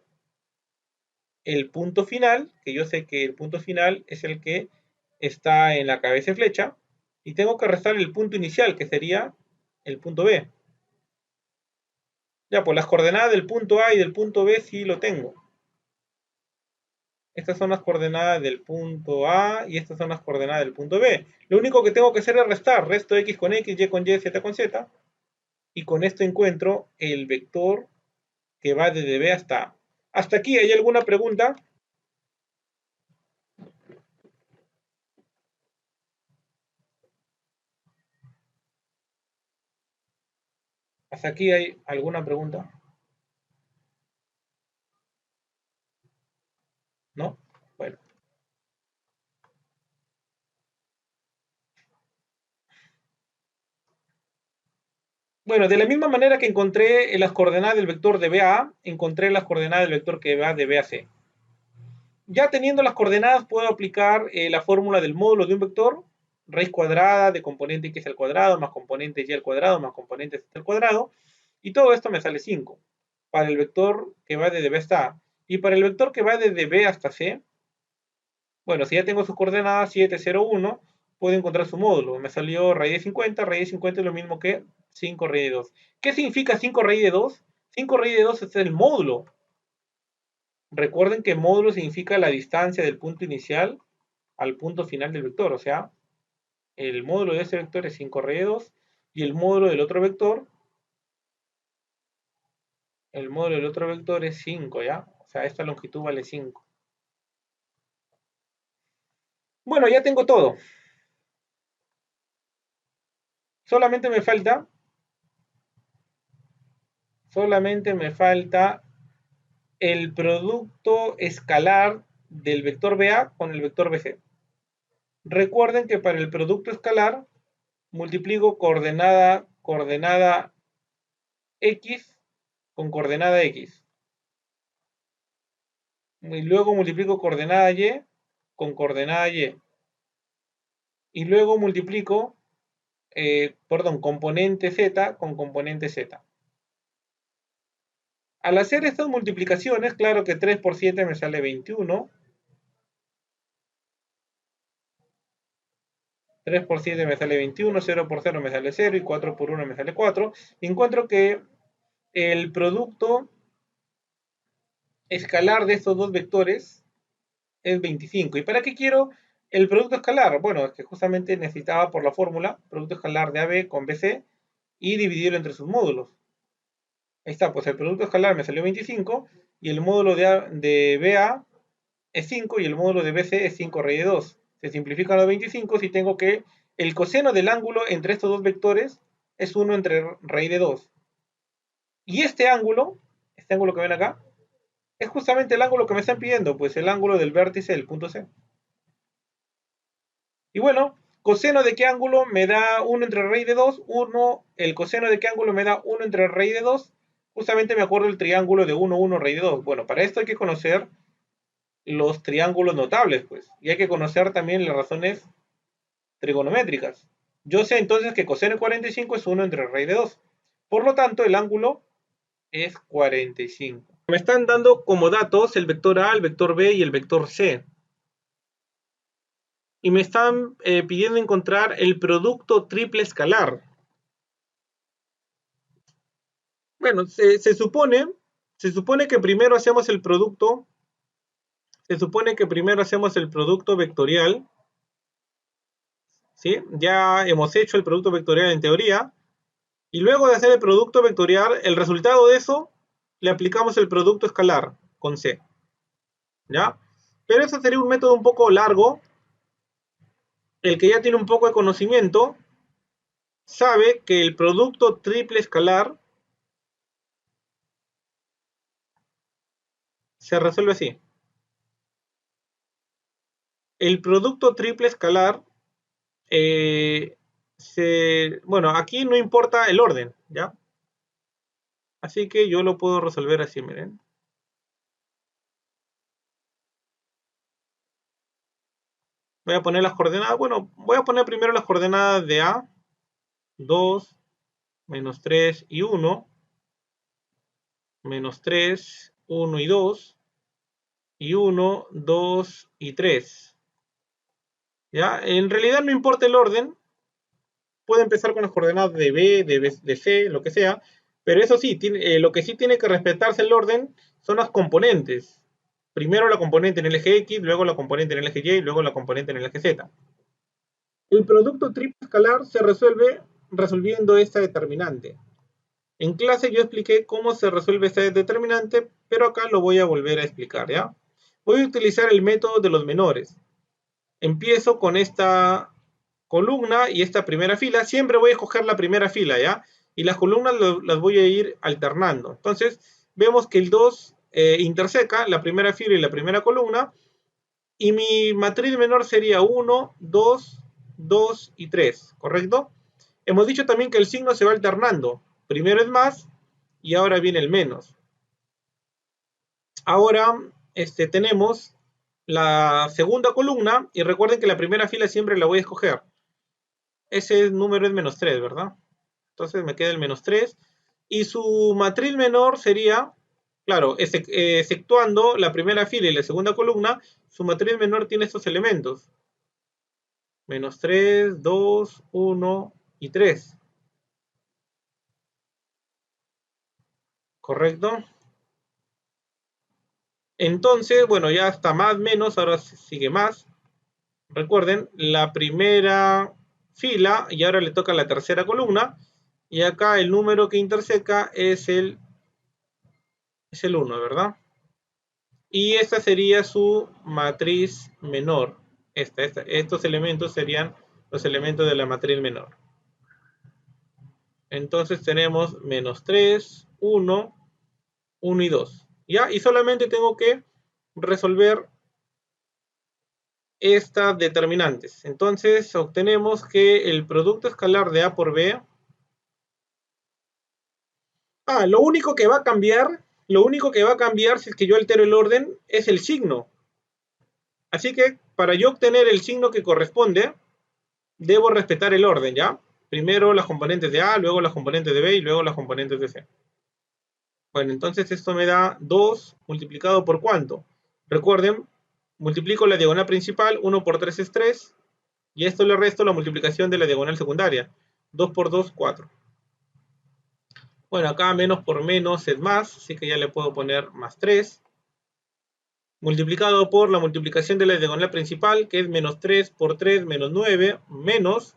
el punto final, que yo sé que el punto final es el que está en la cabeza de flecha, y tengo que restar el punto inicial, que sería el punto B. Ya, pues las coordenadas del punto A y del punto B sí lo tengo. Estas son las coordenadas del punto A y estas son las coordenadas del punto B. Lo único que tengo que hacer es restar. Resto X con X, Y con Y, Z con Z. Y con esto encuentro el vector que va desde B hasta A. ¿Hasta aquí hay alguna pregunta? ¿Hasta aquí hay alguna pregunta? ¿No? Bueno. Bueno, de la misma manera que encontré las coordenadas del vector de B a A, encontré las coordenadas del vector que va de B a C. Ya teniendo las coordenadas, puedo aplicar la fórmula del módulo de un vector, raíz cuadrada de componente x al cuadrado, más componente y al cuadrado, más componente z al cuadrado, y todo esto me sale 5, para el vector que va desde B hasta A. Y para el vector que va desde B hasta C, bueno, si ya tengo sus coordenadas 7, 0, 1, puedo encontrar su módulo. Me salió raíz de 50, raíz de 50 es lo mismo que 5 raíz de 2. ¿Qué significa 5 raíz de 2? 5 raíz de 2 es el módulo. Recuerden que módulo significa la distancia del punto inicial al punto final del vector, o sea, el módulo de ese vector es 5 raíz de 2 y el módulo del otro vector, es 5, ¿ya? O sea, esta longitud vale 5. Bueno, ya tengo todo. Solamente me falta el producto escalar del vector BA con el vector BC. Recuerden que para el producto escalar multiplico coordenada X con coordenada X. Y luego multiplico coordenada Y con coordenada Y. Y luego multiplico, componente Z con componente Z. Al hacer estas multiplicaciones, claro que 3 por 7 me sale 21. 3 por 7 me sale 21, 0 por 0 me sale 0 y 4 por 1 me sale 4. Y encuentro que el producto escalar de estos dos vectores es 25. ¿Y para qué quiero el producto escalar? Bueno, es que justamente necesitaba por la fórmula producto escalar de AB con BC y dividirlo entre sus módulos. Ahí está, pues el producto escalar me salió 25 y el módulo de BA es 5 y el módulo de BC es 5 raíz de 2. Se simplifican los 25 si tengo que el coseno del ángulo entre estos dos vectores es 1 entre raíz de 2. Y este ángulo que ven acá, es justamente el ángulo que me están pidiendo, pues el ángulo del vértice del punto C. Y bueno, coseno de qué ángulo me da 1 entre raíz de 2, el coseno de qué ángulo me da 1 entre raíz de 2, justamente me acuerdo del triángulo de 1, 1, raíz de 2. Bueno, para esto hay que conocer los triángulos notables, pues, y hay que conocer también las razones trigonométricas. Yo sé entonces que coseno de 45 es 1 entre raíz de 2. Por lo tanto, el ángulo es 45. Me están dando como datos el vector A, el vector B y el vector C. Y me están pidiendo encontrar el producto triple escalar. Bueno, se supone que primero hacemos el producto, vectorial, ¿sí? Ya hemos hecho el producto vectorial en teoría, y luego de hacer el producto vectorial, el resultado de eso, le aplicamos el producto escalar con C, ¿ya? Pero eso sería un método un poco largo. El que ya tiene un poco de conocimiento sabe que el producto triple escalar se resuelve así. El producto triple escalar, bueno, aquí no importa el orden, ¿ya? Así que yo lo puedo resolver así, miren. Voy a poner las coordenadas, bueno, voy a poner primero las coordenadas de A, 2, menos 3 y 1, menos 3, 1 y 2, y 1, 2 y 3. ¿Ya? En realidad no importa el orden, puede empezar con las coordenadas de B, de C, lo que sea, pero eso sí, lo que sí tiene que respetarse el orden son las componentes. Primero la componente en el eje X, luego la componente en el eje Y, luego la componente en el eje Z. El producto triple escalar se resuelve resolviendo esta determinante. En clase yo expliqué cómo se resuelve esta determinante, pero acá lo voy a volver a explicar, ¿ya? Voy a utilizar el método de los menores. Empiezo con esta columna y esta primera fila. Siempre voy a escoger la primera fila, ¿ya? Y las columnas las voy a ir alternando. Entonces, vemos que el 2 interseca la primera fila y la primera columna. Y mi matriz menor sería 1, 2, 2 y 3, ¿correcto? Hemos dicho también que el signo se va alternando. Primero es más y ahora viene el menos. Ahora tenemos la segunda columna y recuerden que la primera fila siempre la voy a escoger. Ese número es menos 3, ¿verdad? Entonces me queda el menos 3 y su matriz menor sería, claro, exceptuando la primera fila y la segunda columna, su matriz menor tiene estos elementos. Menos 3, 2, 1 y 3. ¿Correcto? Entonces, bueno, ya está más, menos, ahora sigue más. Recuerden, la primera fila y ahora le toca la tercera columna. Y acá el número que interseca es el 1, ¿verdad? Y esta sería su matriz menor. Estos elementos serían los elementos de la matriz menor. Entonces tenemos menos 3, 1, 1 y 2. ¿Ya? Y solamente tengo que resolver estas determinantes. Entonces obtenemos que el producto escalar de A por B. Lo único que va a cambiar si es que yo altero el orden es el signo. Así que para yo obtener el signo que corresponde, debo respetar el orden, ¿ya? Primero las componentes de A, luego las componentes de B y luego las componentes de C. Bueno, entonces esto me da 2 multiplicado por ¿cuánto? Recuerden, multiplico la diagonal principal, 1 por 3 es 3, Y esto le resto la multiplicación de la diagonal secundaria. 2 por 2, 4. Bueno, acá menos por menos es más, así que ya le puedo poner más 3. Multiplicado por la multiplicación de la diagonal principal, que es menos 3 por 3 menos 9, menos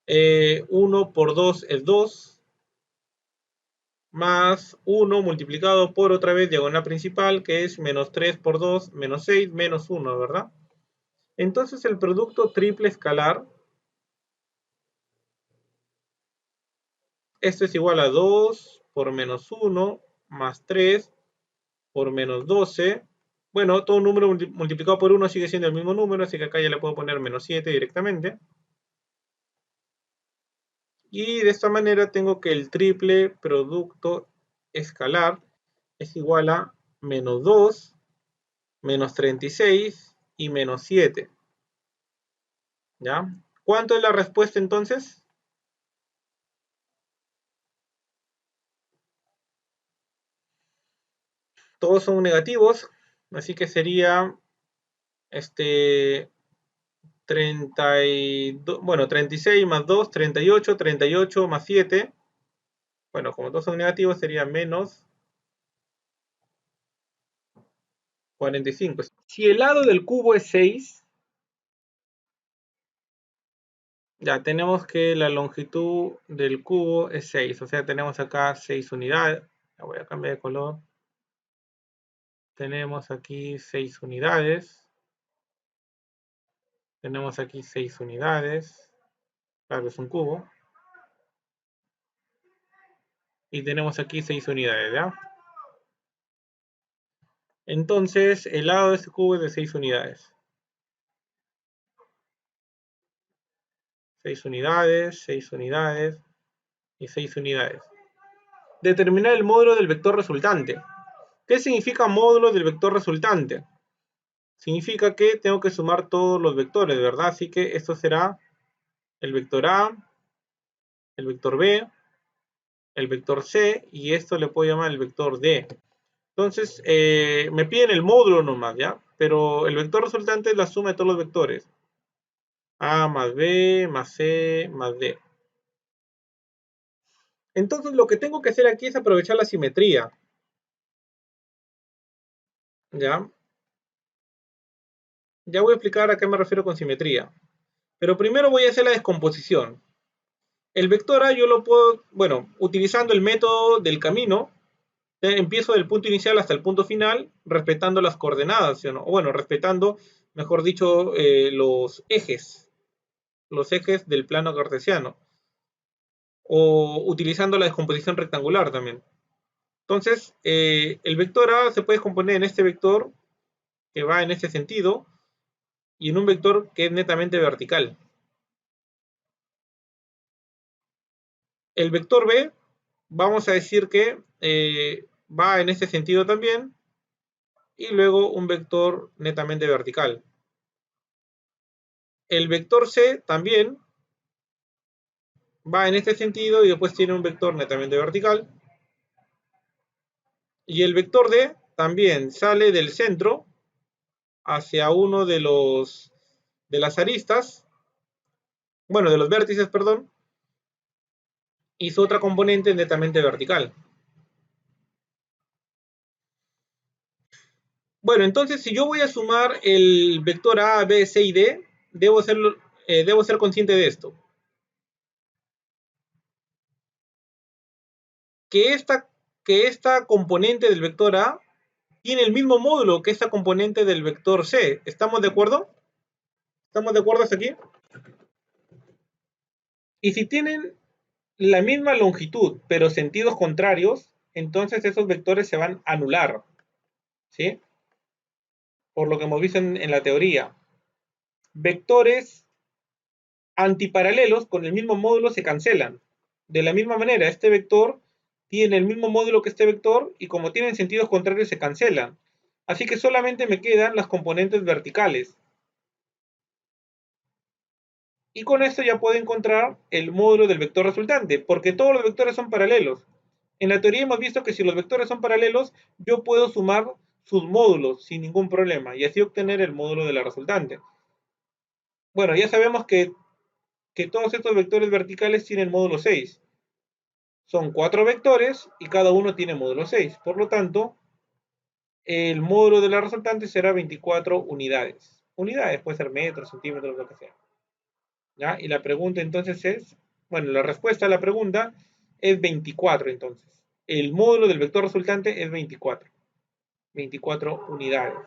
1 por 2 es 2, más 1 multiplicado por otra vez diagonal principal, que es menos 3 por 2 menos 6, menos 1, ¿verdad? Entonces el producto triple escalar, esto es igual a 2 por menos 1 más 3 por menos 12. Bueno, todo número multiplicado por 1 sigue siendo el mismo número, así que acá ya le puedo poner menos 7 directamente. Y de esta manera tengo que el triple producto escalar es igual a menos 2, menos 36 y menos 7. ¿Ya? ¿Cuánto es la respuesta entonces? Todos son negativos, así que sería 32, bueno, 36 más 2, 38, 38 más 7. Bueno, como todos son negativos sería menos 45. Si el lado del cubo es 6, ya tenemos que la longitud del cubo es 6, o sea, tenemos acá 6 unidades. La voy a cambiar de color. Tenemos aquí 6 unidades. Tenemos aquí 6 unidades. Claro, es un cubo. Y tenemos aquí 6 unidades, ¿ya? Entonces, el lado de este cubo es de 6 unidades. 6 unidades, 6 unidades y 6 unidades. Determinar el módulo del vector resultante. ¿Qué significa módulo del vector resultante? Significa que tengo que sumar todos los vectores, ¿verdad? Así que esto será el vector A, el vector B, el vector C, y esto le puedo llamar el vector D. Entonces, me piden el módulo nomás, ¿ya? Pero el vector resultante es la suma de todos los vectores. A más B más C más D. Entonces, lo que tengo que hacer aquí es aprovechar la simetría. ¿Ya? Ya voy a explicar a qué me refiero con simetría. Pero primero voy a hacer la descomposición. El vector A yo lo puedo, bueno, utilizando el método del camino, empiezo del punto inicial hasta el punto final, respetando las coordenadas, ¿sí o no? O bueno, respetando, mejor dicho, los ejes del plano cartesiano, o utilizando la descomposición rectangular también. Entonces, el vector A se puede descomponer en este vector que va en este sentido y en un vector que es netamente vertical. El vector B, vamos a decir que va en este sentido también, y luego un vector netamente vertical. El vector C también va en este sentido y después tiene un vector netamente vertical. Y el vector D también sale del centro hacia uno de las aristas, bueno, de los vértices, perdón, y su otra componente netamente vertical. Bueno, entonces si yo voy a sumar el vector A, B, C y D, debo ser consciente de esto. Que esta componente del vector A tiene el mismo módulo que esta componente del vector C. ¿Estamos de acuerdo? ¿Estamos de acuerdo hasta aquí? Y si tienen la misma longitud, pero sentidos contrarios, entonces esos vectores se van a anular, ¿sí? Por lo que hemos visto en la teoría. Vectores antiparalelos con el mismo módulo se cancelan. De la misma manera, este vector tiene el mismo módulo que este vector y como tienen sentidos contrarios se cancelan. Así que solamente me quedan las componentes verticales. Y con esto ya puedo encontrar el módulo del vector resultante, porque todos los vectores son paralelos. En la teoría hemos visto que si los vectores son paralelos, yo puedo sumar sus módulos sin ningún problema y así obtener el módulo de la resultante. bueno, ya sabemos que todos estos vectores verticales tienen módulo 6. Son 4 vectores y cada uno tiene módulo 6. Por lo tanto, el módulo de la resultante será 24 unidades. Unidades, puede ser metros, centímetros, lo que sea. ¿Ya? Y la pregunta entonces es, bueno, la respuesta a la pregunta es 24 entonces. El módulo del vector resultante es 24. 24 unidades.